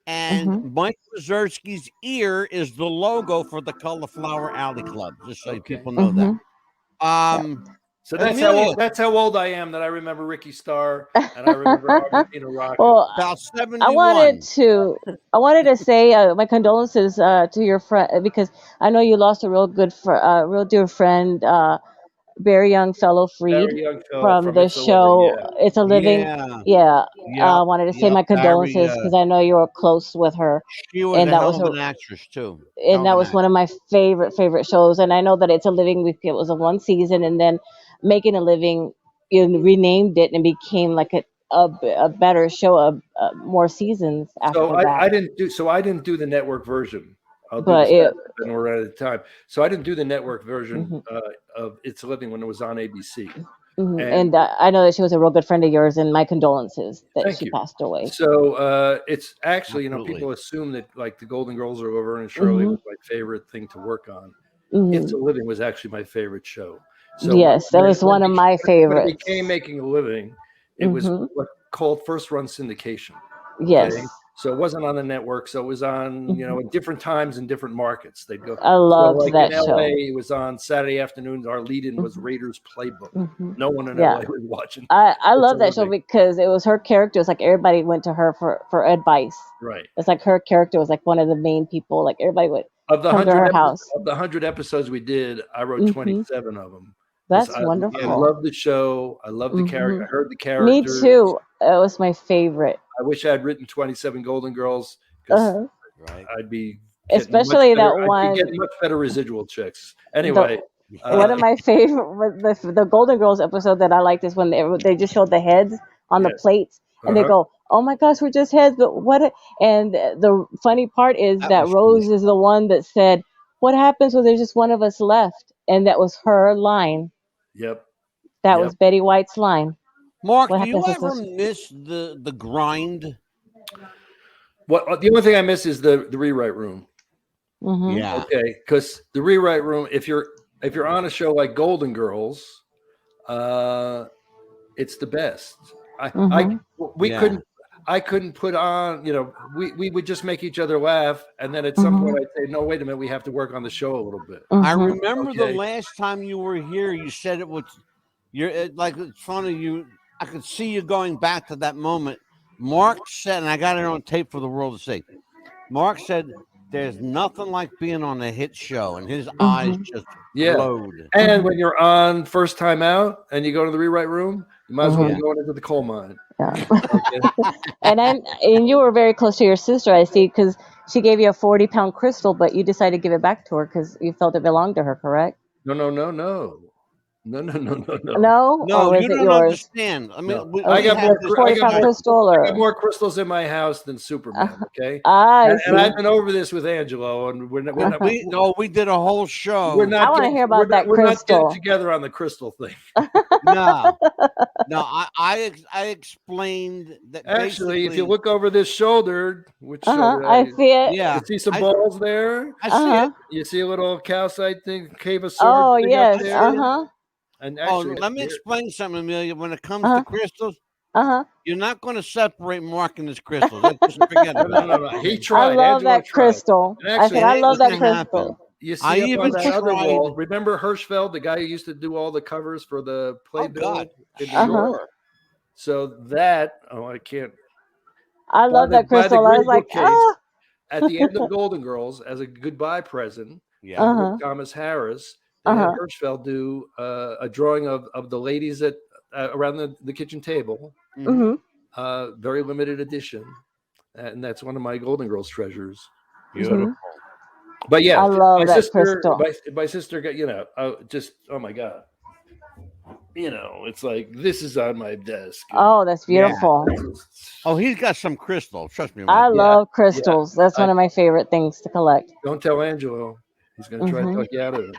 And Mm-hmm. Mike Mazursky's ear is the logo for the Cauliflower Alley Club, just so Okay. people know that. Mm-hmm. Yeah. So Amelia, that's how old I am that I remember Ricky Starr and I remember Argentina Rocco. Well, about I wanted 71. to I wanted to say my condolences to your friend because I know you lost a real dear friend, very young fellow Freed Very young fellow from from the It's a Living, show yeah. It's a Living. Yeah. Yeah, I Yep. wanted to say Yep. my Barry, condolences because I know you were close with her, she was and a hell of an actress, too. Hell of an actress. one of my favorite shows. And I know that It's a Living. It was a one season, and then Making a Living, you renamed it and became like a better show, more seasons So after that. I didn't do the network version. I'll do But this it, and we're out of time. So I didn't do the network version hmm of It's a Living when it was on ABC. And and I know that she was a real good friend of yours, and my condolences that thank she you. passed away. So it's actually, Absolutely. people assume that like the Golden Girls or Laverne and Shirley Hmm was my favorite thing to work on. It's hmm a Living was actually my favorite show. So Yes, that was one of my when it favorites. became Making a Living, it was Hmm what called first run syndication. Yes. Okay. So it wasn't on the network. So it was on, hmm at different times in different markets. They'd go. I So loved like in that LA, show. it was on Saturday afternoons. Our lead-in was Hmm Raiders Playbook. hmm No one in Yeah, LA was watching. I It's a love that show Living. because it was her character. It's like everybody went to her for advice. Right. It's like her character was like one of the main people. Like everybody would Of the come to her house. 100 episodes we did, I wrote Hmm 27 of them. Because That's I Yeah. wonderful. love the show. I love the character. Hmm I heard the Me characters. too. It was my favorite. I wish I had written 27 Golden Girls because Uh, Right. I'd be getting much Especially better. that I'd be one. getting much better residual checks. Anyway, The One of Yeah. my favorite the Golden Girls episode that I liked is when they just showed the heads on the yes. plates, and they Uh-huh. go, "Oh my gosh, we're just heads." But what? And the funny part is That that was funny. Rose is the one that said, "What happens when there's just one of us left?" And that was her line. Yep. That Yep. was Betty White's line. Mark, What do you happens if ever there's miss the grind? What the only thing I miss is the rewrite room. mm-hmm, Yeah. Okay, because the rewrite room, if you're on a show like Golden Girls, it's the best. mm-hmm, We Yeah. couldn't put on, we would just make each other laugh, and then at some point mm-hmm, I'd say, no, wait a minute, we have to work on the show a little bit. I mm-hmm, remember the Okay. last time you were here, you said it was like it's funny. I could see you going back to that moment. Mark said, and I got it on tape for the world to see. Mark said, "There's nothing like being on a hit show," and his eyes mm-hmm, just Yeah. glowed. And mm-hmm, when you're on first time out and you go to the rewrite room, you might as well mm-hmm. be going into the coal mine. Yeah. Okay. And you were very close to your sister, I see, because she gave you a 40-pound crystal, but you decided to give it back to her because you felt it belonged to her, correct? No, no, no, no. No, no, no, no, no. No, or No, was you it don't yours? understand. I No. mean, I we got had more this. I got 40-pound more crystal, I got or more crystals in my house than Superman. Okay, I and see. I've been over this with Angelo, and We did a whole we're show. I not want to getting hear about that we're not getting crystal. together on the crystal thing. No, no. I explained that Actually, if you basically. look over this shoulder, which shoulder? I see it. Yeah, You see some I balls there. I Uh see it. huh. You see a little calcite thing, cave of swords Oh thing up yes. I see there. it. And Oh, actually, let me explain something, Amelia. When it comes to Uh huh. crystals, Uh huh. you're not going to separate Mark and his crystals. Just forget no, no, about no, it. no. He I tried. love Angelo that tried. crystal. And I said actually, It I ain't love that going to happen. crystal. you I see up on even that other tried. wall. Remember Hirschfeld, the guy who used to do all the covers for the Oh God, Playbill in New Uh huh. York? sure. So that, I can't. I love that By the crystal. I was gray like, bookcase ah. at the end of Golden Girls as a goodbye present, Yeah. Uh I wrote huh. Thomas Harris they had Uh-huh. Hirschfeld do a drawing of the ladies at around the kitchen table, Mhm. very limited edition, and that's one of my Golden Girls treasures. Beautiful. But yeah, I love my that sister, crystal. my sister got just oh my god, it's like this is on my desk. Oh, that's Yeah. beautiful. Oh, he's got some crystal. Trust me. I Wendy. love crystals. That's one of my favorite things to collect. Don't tell Angelo; he's going to try to Mhm. talk you out of it.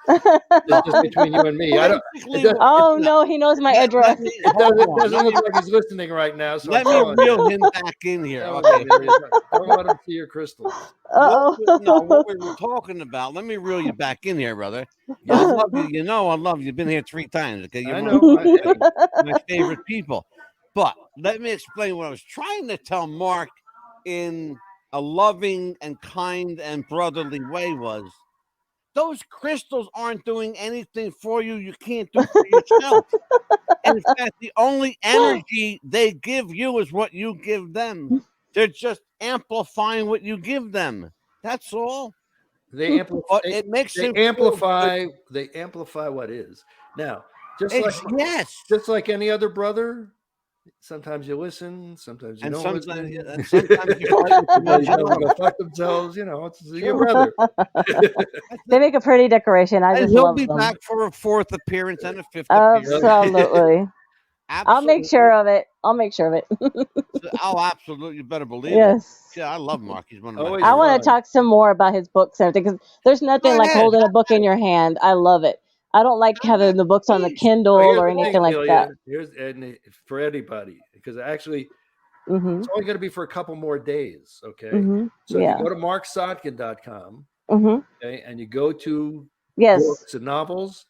It's just between you and me. I don't. Basically, Oh no, he knows my address. It doesn't look like he's listening right now. So Let I'm me telling you. reel him back in here. Telling Okay. you, don't let him see your crystals. Uh What oh. we were talking about. Let me reel you back in here, brother. I love you. You know I love you. You've been here 3 times. Okay, you're I one of know. my favorite people. But let me explain what I was trying to tell Mark in a loving and kind and brotherly way was those crystals aren't doing anything for you. You can't do for yourself. And in fact, the only energy they give you is what you give them. They're just amplifying what you give them. That's all. They amplify. But it makes They him feel amplify. good. They amplify what is now. Yes. Just like any other brother. Sometimes you listen. Sometimes you And don't sometimes, listen. and sometimes you fight with them Somebody as tells them to well. go fuck themselves. It's your brother. They make a pretty decoration. I And just he'll love be them. back for a 4th appearance and a 5th appearance. Absolutely. I'll make Absolutely. sure of it. I'll make sure of it. Oh, absolutely. You better believe it. Yes. Yeah, I love Mark. He's one of my Always I favorites. want fun. to talk some more about his books and everything because there's nothing Go like ahead. holding a book in your hand. I love it. I don't like having the books on the Please. Kindle Well, here's or the thing, anything like that. Here's for anybody, because actually Mhm. it's only going to be for a couple more days. Okay. Mhm. So if Yeah. you go to marksotkin.com, Mhm. okay, and you go to Yes. books and novels,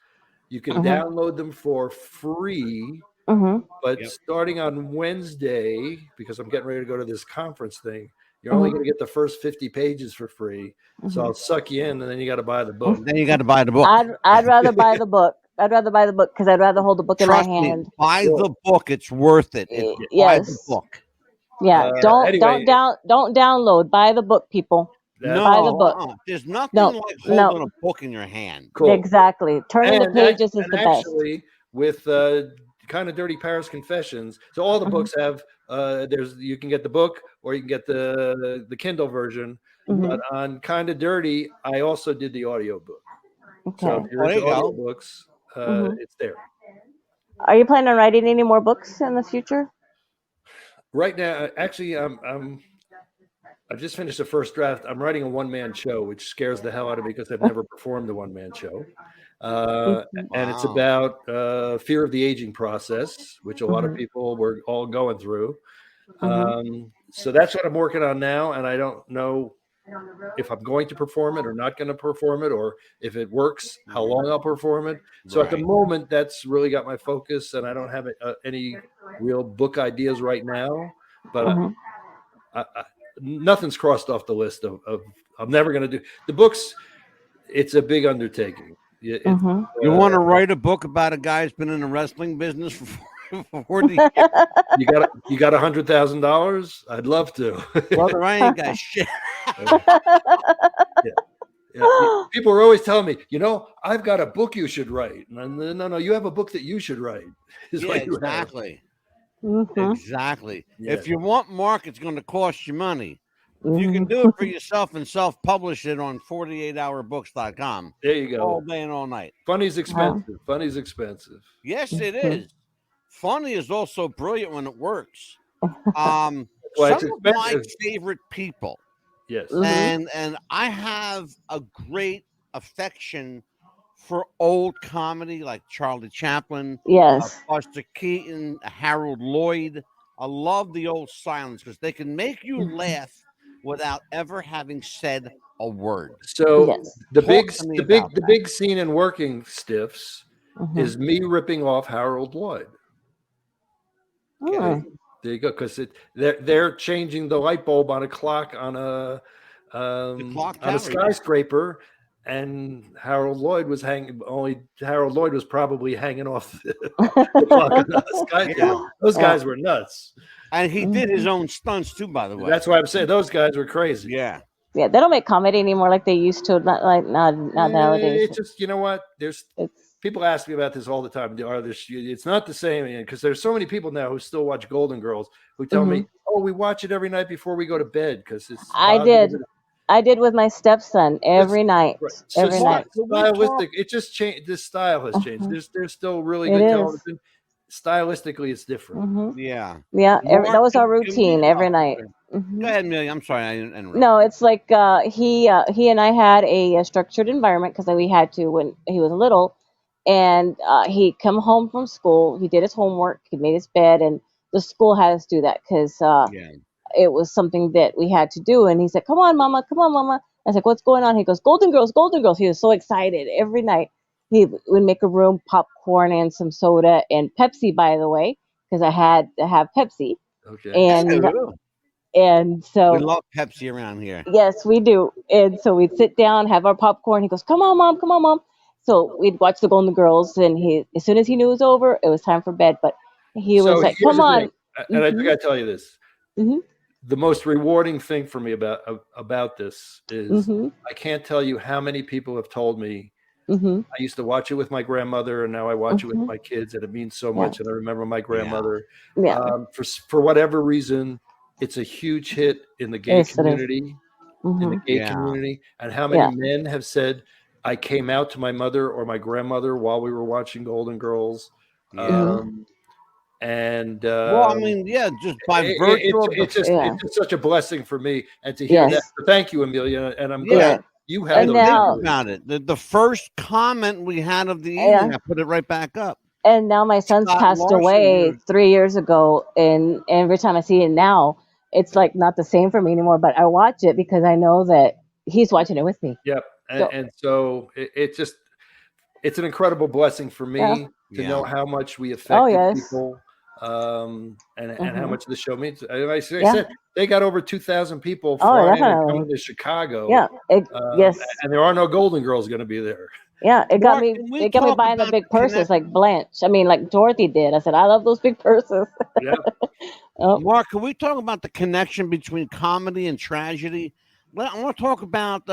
you can Mhm. download them for free. Mhm. But Yep. starting on Wednesday, because I'm getting ready to go to this conference thing, you're only Mhm. going to get the first 50 pages for free. So Mhm. I'll suck you in, and then you got to buy the book. Then you got to buy the book. I'd rather buy the book. I'd rather buy the book because I'd rather hold the book in my Trust me, hand. buy the book. It's worth it. Buy the Yes. book. Yeah. Anyway, Don't download. Buy the book, people. that's Buy the book. There's nothing No. like No. holding a book in your hand. cool. Exactly. Turning the pages is the best. Actually, with Kind of Dirty Paris Confessions, so all the books have you can get the book or you can get the Kindle version. Mhm. But on Kind of Dirty, I also did the audio book. So Okay. if you're There into you go. audiobooks, Mhm. it's there. Are you planning on writing any more books in the future? Right now, actually, I've just finished the first draft. I'm writing a one-man show, which scares the hell out of me because I've never performed a one-man show. And it's Wow. about fear of the aging process, which a lot of people were all going through. So that's what I'm working on now, and I don't know if I'm going to perform it or not going to perform it, or if it works, how long I'll perform it. So at the Right. moment, that's really got my focus, and I don't have any real book ideas right now. But nothing's crossed off the list of I'm never going to do the books. It's a big undertaking. You want to write a book about a guy who's been in the wrestling business for 40 years? You got $100,000? I'd love to. Brother, I ain't got shit. Yeah. People are always telling me, I've got a book you should write. No, you have a book that you should write. Yeah, exactly. Mhm. Exactly. Yeah. If you want Mark, it's going to cost you money. If you can do it for yourself and self-publish it on 48hourbooks.com. There you go. All day and all night. Funny's expensive. Funny's expensive. Yes, it is. Funny is also brilliant when it works. Why Some it's of my expensive. favorite people, Yes. and I have a great affection for old comedy like Charlie Chaplin, Yes. Buster Keaton, Harold Lloyd. I love the old silence because they can make you laugh without ever having said a word. So Yes. the to me about that. big scene in Working Stiffs is me ripping off Harold Lloyd. Okay. There you go, because they're changing the light bulb on a clock on a skyscraper, and Harold Lloyd was probably hanging off the clock on the skyscraper. Yeah. Those guys were nuts. And he did his own stunts too, by the way. That's why I'm saying those guys were crazy. Yeah. Yeah, they don't make comedy anymore like they used to. Not like not nowadays. It's just, you know what? There's It's people ask me about this all the time. It's not the same because there's so many people now who still watch Golden Girls who tell me, "Oh, we watch it every night before we go to bed because it's I positive." did. I did with my stepson It's every night. right. So Every night. Can we talk? stylistic, it just changed. This style has changed. There's still really It good is. television. Stylistically, it's different. Yeah. Yeah, Mark, that was our can we? routine Oh, every night. okay. Go ahead, Amelia. I'm sorry, I interrupted. No, it's like he and I had a structured environment because we had to when he was little, and he'd come home from school. He did his homework. He made his bed, and the school had us do that because Yeah. it was something that we had to do. And he said, "Come on, mama, come on, mama." I was like, "What's going on?" He goes, "Golden Girls, Golden Girls." He was so excited every night. He would make a room, popcorn, and some soda and Pepsi, by the way, because I had to have Pepsi. Okay. And Hello. and We so love Pepsi around here. yes, we do. And so we'd sit down, have our popcorn. He goes, "Come on, mom, come on, mom." So we'd watch the Golden Girls, and he as soon as he knew it was over, it was time for bed. But he So was like, here's "Come the thing, on." and I Mhm. got to tell you this: Mhm. the most rewarding thing for me about this is Mhm. I can't tell you how many people have told me Mhm. I used to watch it with my grandmother, and now I watch it with Mhm. my kids, and it means so Yeah. much. And I remember my Yeah. grandmother. Yeah. For whatever reason, it's a huge hit in the gay Yes, it is. community. Mhm. Yeah. And how many Yeah. men have said, "I came out to my mother or my grandmother while we were watching Golden Girls," Yeah. Mhm. um, and Well, I mean, yeah, just by virtue of the Yeah. it's just such a blessing for me, and to hear that. Yes. Thank you, Amelia, and I'm yeah. glad Yeah. you have And And those think now, memories. about it. The first comment we had of the yeah. evening, I put it right back up. And now my son's Scott passed Larson, away 3 years ago, and every time I see it now, it's Yeah. like not the same for me anymore. But I watch it because I know that he's watching it with me. Yep. So And so it just it's an incredible blessing for yeah. me to know yeah. how much we Oh affected yes. people, and how Mhm. much the show means. And like I Yeah. said, they got over 2,000 people Oh, flying and definitely. coming to Chicago, Yeah. It um, yes. and there are no Golden Girls going to be there. Yeah. It got Mark, me. can we It got me talk buying the about big the purses connect? like Blanche. I mean, like Dorothy did. I said, I love those big purses. Yeah. Oh. Mark, can we talk about the connection between comedy and tragedy? I want to talk about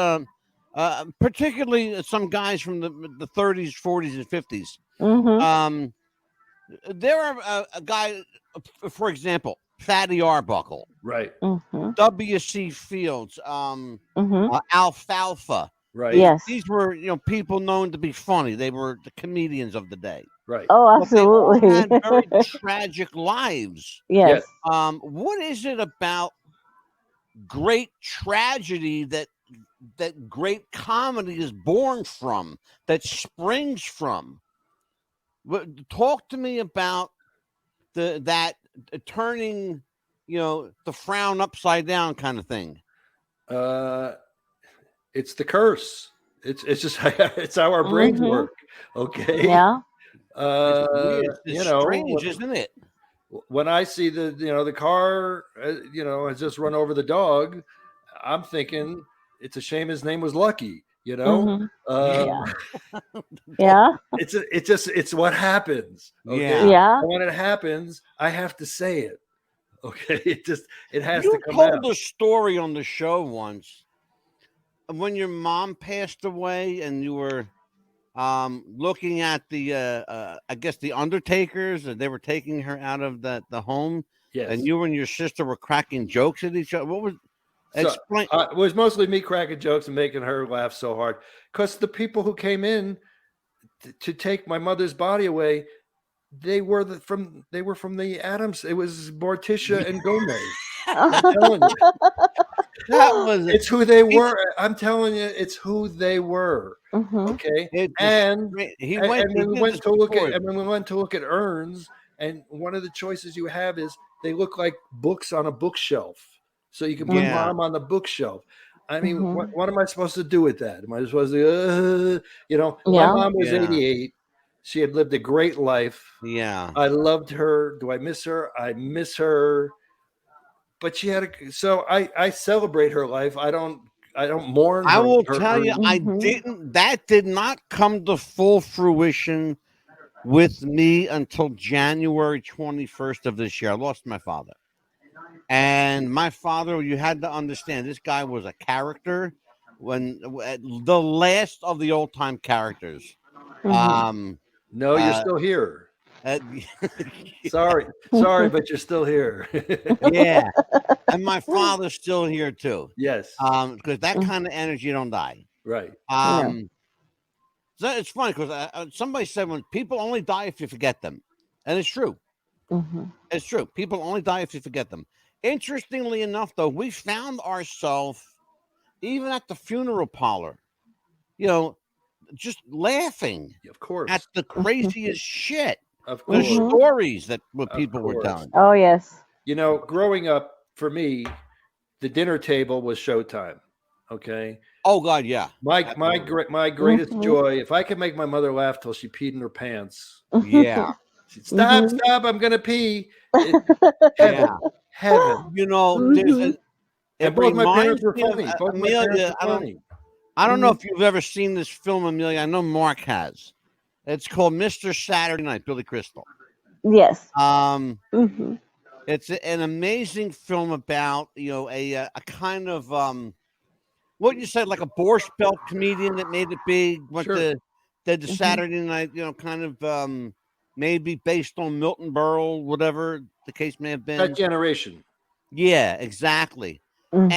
particularly some guys from the 30s, 40s, and 50s. Mhm. Um, there are a guy, for example, Fatty Arbuckle, Right. Mhm. W.C. Fields, Mhm. Alfalfa. Right. Yes. These were people known to be funny. They were the comedians of the day, Right. Oh, but they all absolutely. had very tragic lives. Yes. Yes. What is it about great tragedy that great comedy is born from, that springs from? Talk to me about that turning, the frown upside down kind of thing. Uh, it's the curse. It's just it's how our brains Mhm. work. Okay. Yeah. It's weird. It's You know, strange, isn't it? when I see the car, has just run over the dog, I'm thinking it's a shame his name was Lucky. Mhm. Um, Yeah. Yeah. it's what happens. Okay, Yeah. Yeah. and when it happens, I have to say it. Okay, it has to You come told out. a story on the show once when your mom passed away and you were looking at the I guess the undertakers, and they were taking her out of the home, Yes. and you and your sister were cracking jokes at each other. What was So explain? it was mostly me cracking jokes and making her laugh so hard because the people who came in to take my mother's body away, they were from the Adams. It was Morticia and Gomez. I'm telling you, That was it's who they he, were. I'm telling you, it's who they were. Mhm. Okay, it just and he and, went and he when we did this went to look before. at and when we went to look at urns, and one of the choices you have is they look like books on a bookshelf, so you can put Yeah. mom on the bookshelf. I mean, Mhm. what am I supposed to do with that? Am I supposed to, my Yeah. mom was Yeah. 88. She had lived a great life. Yeah. I loved her. Do I miss her? I miss her. But she had so I celebrate her life. I don't mourn I her. will tell you, Mhm. that did not come to full fruition with me until January 21st of this year. I lost my father. And my father, you had to understand, this guy was a character when the last of the old time characters. Um, No, you're uh, still here. uh, Sorry, but you're still here. yeah, and my father's still here too. Yes, Because that kind of energy don't die. right. Yeah. So it's funny because somebody said when people only die if you forget them, and it's true. Mm-hmm. It's true. People only die if you forget them. Interestingly enough, though, we found ourselves even at the funeral parlor, just laughing Of course, at the craziest shit, of the course, stories that what Of people were course. telling. Oh yes. Growing up for me, the dinner table was showtime. Okay, Oh God, yeah, my absolutely. my greatest Mhm. joy, if I could make my mother laugh till she peed in her pants. Yeah, She'd, stop, Mhm. stop! I'm gonna pee. It, yeah. heaven, heaven. There's Mhm. it And both my parents reminds were me of funny. Both my parents Amelia. were funny. I don't know Mhm. if you've ever seen this film, Amelia. I know Mark has. It's called Mr. Saturday Night, Billy Crystal. Yes. Um, Mhm. it's an amazing film about a kind of what you said, like a Borscht Belt comedian that made it big. Sure. Did the Mhm. Saturday Night, kind of maybe based on Milton Berle, whatever the case may have That been. generation. Yeah, exactly. Mm.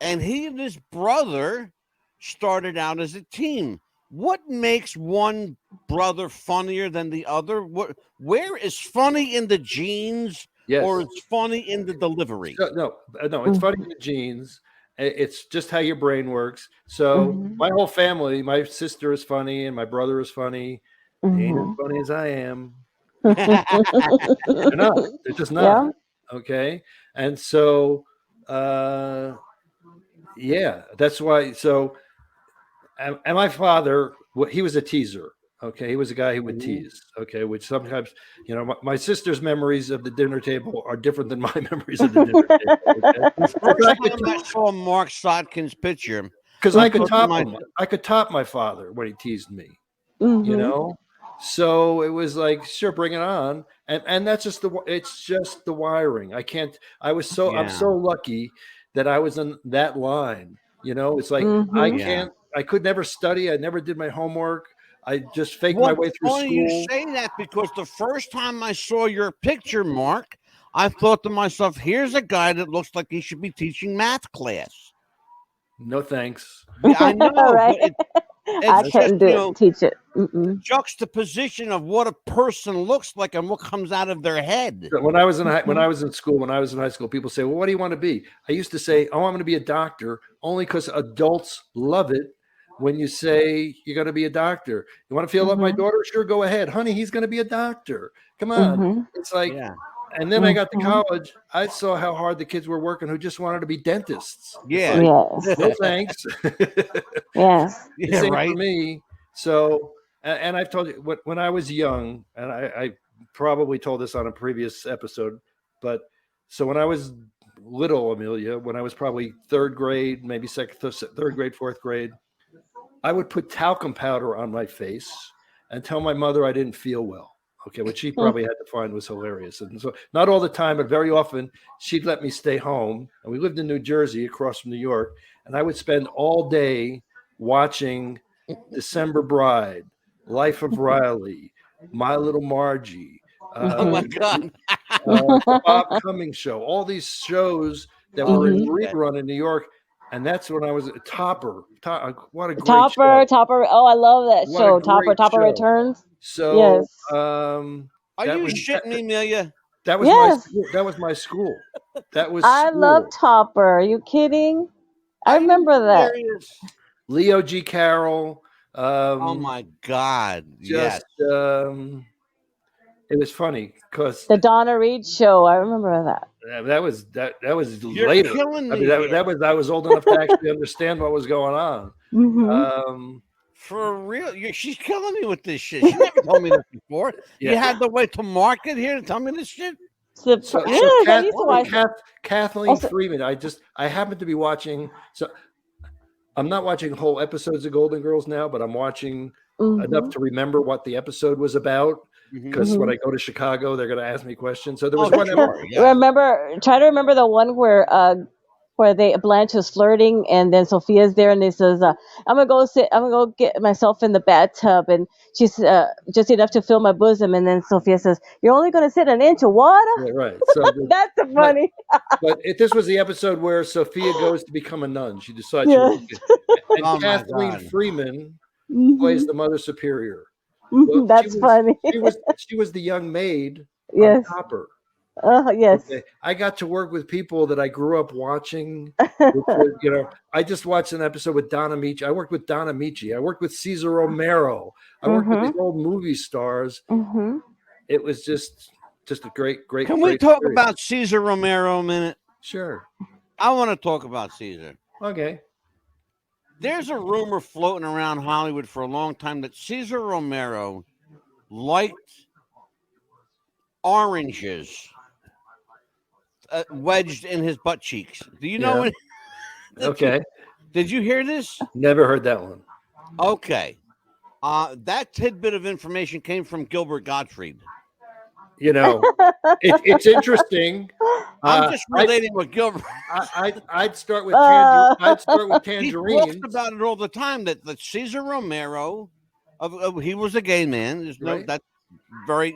And he and his brother started out as a team. What makes one brother funnier than the other? Where is funny in the genes Yes. or it's funny in the delivery? So, no, it's funny in the genes. It's just how your brain works. So Mhm. my whole family, my sister is funny and my brother is funny. They ain't as Mhm. funny as I am. Mm-hmm. They're not. They're just not. Yeah. Okay. And so yeah, that's why. So and my father, he was a teaser. Okay, he was a guy who would tease. Okay, which sometimes, my sister's memories of the dinner table are different than my memories of the dinner table. Okay, The because first time I saw Marc Sotkin's picture, I I could thought to top him. myself, I could top my father when he teased me. You Mhm. know, so it was like, sure, bring it on. And that's just it's just the wiring. I can't. I'm yeah, so lucky that I was in that line. It's like I Mhm. yeah. can't. I could never study. I never did my homework. I just faked Well, my way it's through funny you school. say that because the first time I saw your picture, Mark, I thought to myself, here's a guy that looks like he should be teaching math class. No thanks. Yeah, I know, Right. but I it's just, couldn't do it. Teach it. Mm-mm. juxtaposition of what a person looks like and what comes out of their head. When I was in when Mhm. I was in school, when I was in high school, people say, "Well, what do you want to be?" I used to say, "Oh, I'm going to be a doctor," only because adults love it when you say you're going to be a doctor. You want to feel up my Mhm. daughter? Sure, go ahead, honey. He's going to be a doctor. Come on. Mhm. It's like, Yeah, and then I got to Mhm. college. I saw how hard the kids were working who just wanted to be dentists. It's yeah, like, Yes. no thanks. Yes. The yeah, same for right. me. So, and I've told you when I was young, and I probably told this on a previous episode, but so when I was little, Amelia, when I was probably third grade, maybe third grade, fourth grade, I would put talcum powder on my face and tell my mother I didn't feel well. Okay, which she probably had to find was hilarious. And so, not all the time, but very often, she'd let me stay home. And we lived in New Jersey, across from New York, and I would spend all day watching December Bride, Life of Riley, My Little Margie, Oh my uh, God. the Bob Cummings Show, all these shows that were in Holy Mhm. shit. rerun in New York. And that's when I was a Topper. What a great Topper, show. Topper. Oh, I love that What a show. Topper, great Topper show. returns. So Yes. Are that you was shitting me, Amelia? that was my Yes. school. That was my school. That was I love school. Topper. Are you kidding? I Are you remember that. serious? Leo G. Carroll. Oh Um, my God. Yes. just it was funny because The Donna Reed show. I remember that. that was You're later. killing I mean, me here. that was I was old enough to actually understand what was going on. Mhm. Um, For real. She's killing me with this shit. She never told me this before. You yeah. had to wait to market here to tell me this shit? So Yes, I used to watch. Kathleen Also, Freeman. I happened to be watching. So I'm not watching whole episodes of Golden Girls now, but I'm watching enough mhm. to remember what the episode was about. because when I go to Chicago, they're going to ask me questions. So there Oh, was one. sure, yeah. Try to remember the one where Blanche was flirting, and then Sophia's there, and they says, I'm gonna go get myself in the bathtub, and she's just enough to fill my bosom, and then Sophia says, you're only gonna sit an inch of water. Yeah, right. So That's funny. but this was the episode where Sophia goes to become a nun. She decides Yes. and Oh my Kathleen God. Freeman plays Mhm. the Mother Superior. Mhm, Well, that's funny. she was the young maid on Yes. Copper. Yes. Okay. I got to work with people that I grew up watching. Which was, I just watched an episode with Donna Michi. I worked with Donna Michi. I worked with Cesar Romero. I worked with these old movie stars. Mm-hmm. It was just a great Can we talk about Cesar Romero a minute? Sure. I want to talk about Cesar. Okay. There's a rumor floating around Hollywood for a long time that Cesar Romero liked oranges wedged in his butt cheeks. Do you know? Yeah. Okay. Did you hear this? Never heard that one. Okay. That tidbit of information came from Gilbert Gottfried. It's interesting. I'm just relating with Gilbert. I'd start with tangerine. He talks about it all the time that Cesar Romero, he was a gay man. There's no that's very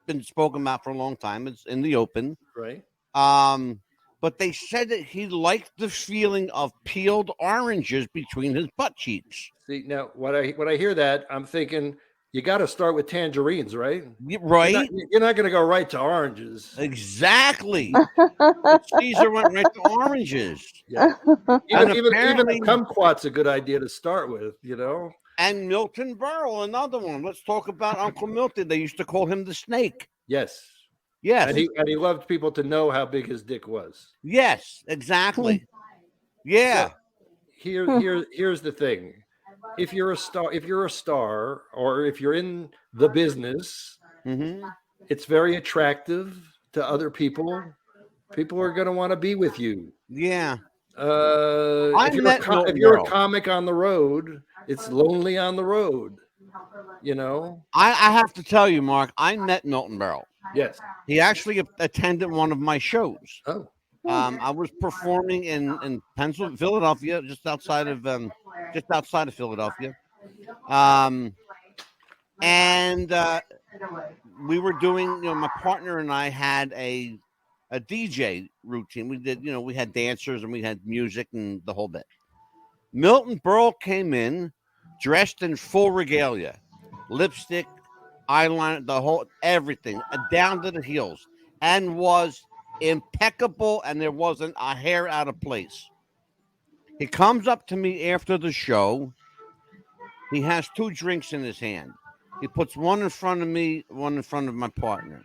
been spoken about for a long time. It's in the open, right? But they said that he liked the feeling of peeled oranges between his butt cheeks. See, now when I hear that, I'm thinking you got to start with tangerines, right? Right. You're not going to go right to oranges. Exactly. Caesar went right to oranges. Yeah. Even a kumquat's a good idea to start with, And Milton Berle, another one. Let's talk about Uncle Milton. They used to call him the Snake. Yes. Yes. And he loved people to know how big his dick was. Yes, exactly. Yeah. So here's the thing. If you're a star, or if you're in the business, it's very attractive to other people. People are going to want to be with you. Yeah. If you're a comic on the road, it's lonely on the road. I have to tell you, Mark, I met Milton Berle. Yes. He actually attended one of my shows. Oh. I was performing in Philadelphia, just outside of Philadelphia. And we were doing, my partner and I had a DJ routine. We did, we had dancers and we had music and the whole bit. Milton Berle came in dressed in full regalia, lipstick, eyeliner, the whole everything, down to the heels, and was impeccable, and there wasn't a hair out of place. He comes up to me after the show. He has 2 drinks in his hand. He puts one in front of me, one in front of my partner.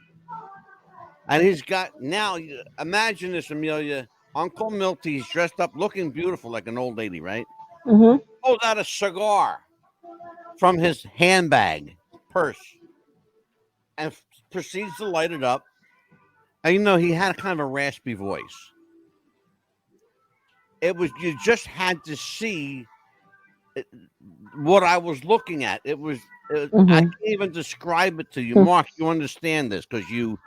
And he's got, now, imagine this, Amelia. Uncle Milty, he's dressed up looking beautiful like an old lady, right? Mm-hmm. Pulls out a cigar from his handbag, purse, and proceeds to light it up. And he had kind of a raspy voice. You just had to see what I was looking at. I can't even describe it to you. Mark, you understand this because you've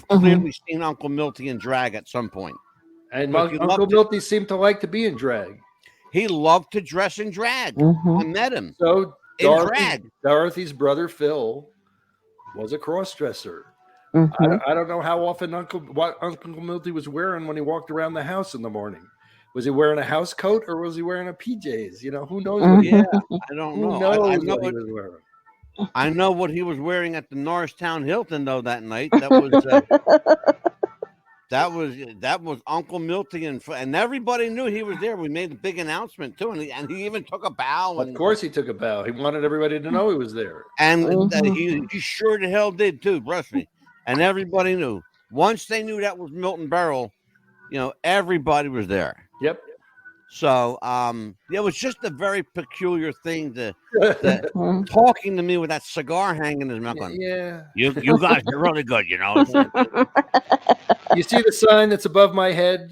clearly seen Uncle Milty in drag at some point. And Uncle Milty seemed to like to be in drag. He loved to dress in drag. I met him. So in drag. Dorothy's brother Phil was a cross-dresser. I don't know how often what Uncle Milty was wearing when he walked around the house in the morning. Was he wearing a house coat or was he wearing a PJs? Who knows? I don't know. Who knows what he was wearing? I know what he was wearing at the Norristown Hilton though that night. That was Uncle Milty, and everybody knew he was there. We made a big announcement too, and he even took a bow. Of course, he took a bow. He wanted everybody to know he was there, and he sure the hell did too. Trust me. And everybody knew. Once they knew that was Milton Berle, everybody was there. Yep. So it was just a very peculiar thing to talking to me with that cigar hanging in his mouth. Yeah. You guys are really good, You see the sign that's above my head?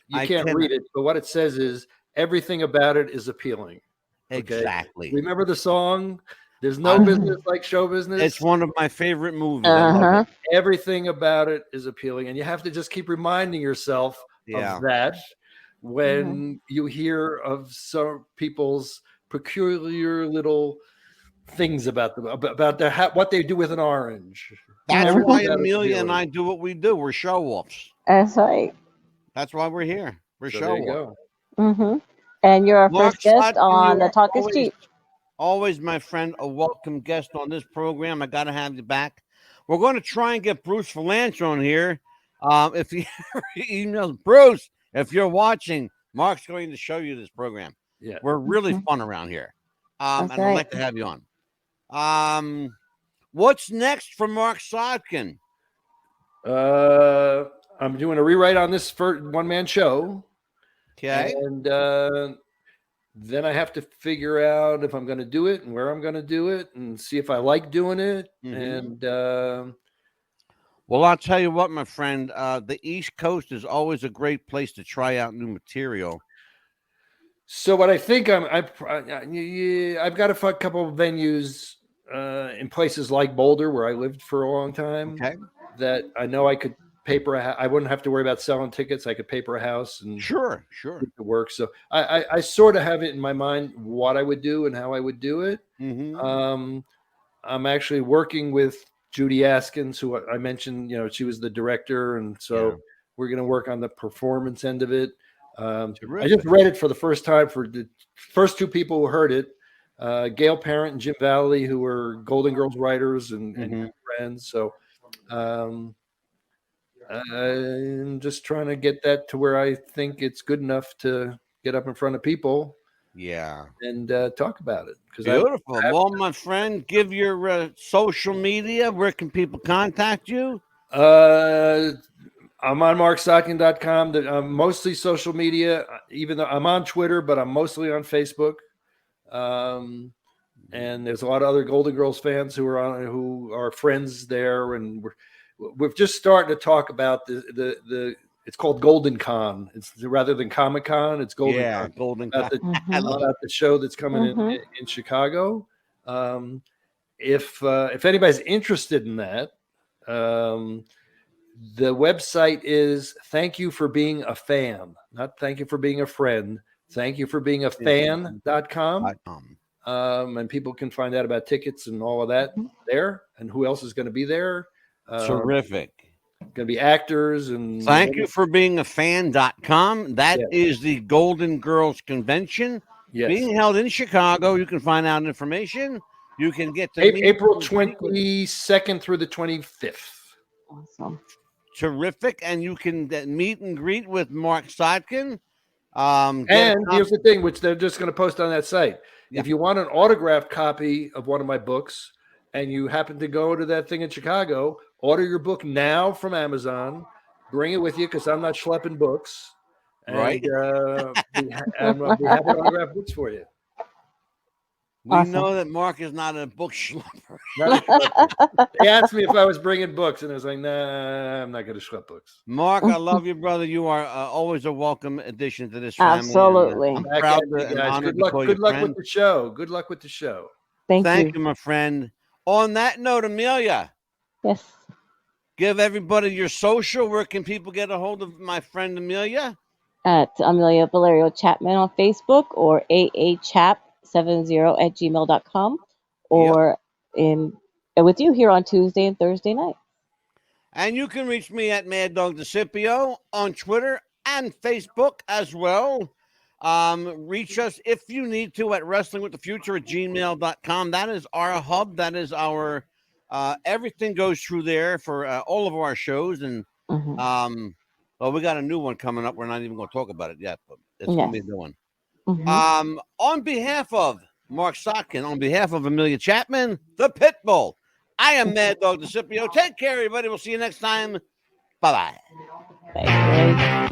You can't read it, but what it says is everything about it is appealing. Exactly. Okay? Remember the song? There's no business like show business. It's one of my favorite movies. I love it. Everything about it is appealing, and you have to just keep reminding yourself of that when you hear of some people's peculiar little things about them, about what they do with an orange. That's why Amelia and I do what we do. We're show-offs. That's right. That's why we're here. We're show-offs. And you're our Marc first guest Sotkin, on The Talk is Cheap. Always, my friend, a welcome guest on this program. I got to have you back. We're going to try and get Bruce Valanche on here. If he emails Bruce, if you're watching, Mark's going to show you this program. Yeah, we're really fun around here, and I'd like to have you on. What's next for Marc Sotkin? I'm doing a rewrite on this one-man show. Okay, and then I have to figure out if I'm going to do it and where I'm going to do it and see if I like doing it. And well, I'll tell you what, my friend, the East Coast is always a great place to try out new material. So what I think I've got a couple of venues in places like Boulder, where I lived for a long time, that I know I could paper I wouldn't have to worry about selling tickets. I could paper a house and sure get to work. So I sort of have it in my mind what I would do and how I would do it. I'm actually working with Judy Askins, who I mentioned. She was the director, and so we're going to work on the performance end of it. I just read it for the first time for the first two people who heard it, Gail Parent and Jim Valley, who were Golden Girls writers and friends. So I'm just trying to get that to where I think it's good enough to get up in front of people. And talk about it. Beautiful. Well, my friend, give your social media. Where can people contact you? I'm on marcsotkin.com. I'm mostly social media, even though I'm on Twitter, but I'm mostly on Facebook. And there's a lot of other Golden Girls fans who are friends there, and we're just starting to talk about the it's called Golden Con. It's rather than Comic Con, it's Golden Con. Golden Con. About the show that's coming in Chicago. If anybody's interested in that, the website is Thank You for Being a Fan, not Thank You for Being a Friend. Thank You for Being a Fan.com. And people can find out about tickets and all of that there, and who else is going to be there. Terrific. Going to be actors and Thank You for Being a Fan.com. That is the Golden Girls Convention being held in Chicago. You can find out information. You can get to April 22nd through the 25th. Awesome. Terrific. And you can meet and greet with Marc Sotkin. And here's the thing, which they're just going to post on that site. If you want an autographed copy of one of my books and you happen to go to that thing in Chicago, order your book now from Amazon. Bring it with you because I'm not schlepping books. And, we have autographed books for you. We know that Mark is not a book schlepper. They asked me if I was bringing books, and I was like, nah, I'm not going to schlep books. Mark, I love you, brother. You are always a welcome addition to this family. Absolutely. I'm proud to, guys. Good luck with the show. Good luck with the show. Thank you, my friend. On that note, Amelia. Yes. Give everybody your social. Where can people get a hold of my friend Amelia? At Amelia Valerio Chapman on Facebook, or aachap70@gmail.com, or with you here on Tuesday and Thursday night. And you can reach me at Mad Dog DeCipio on Twitter and Facebook as well. Reach us if you need to at wrestlingwiththefuture@gmail.com. That is our hub. That is our everything goes through there for all of our shows. And well, we got a new one coming up. We're not even going to talk about it yet, but it's going to be a new one. On behalf of Marc Sotkin, on behalf of Amelia Chapman, the Pitbull, I am Mad Dog DeCipio. Take care, everybody. We'll see you next time. Bye-bye. Bye.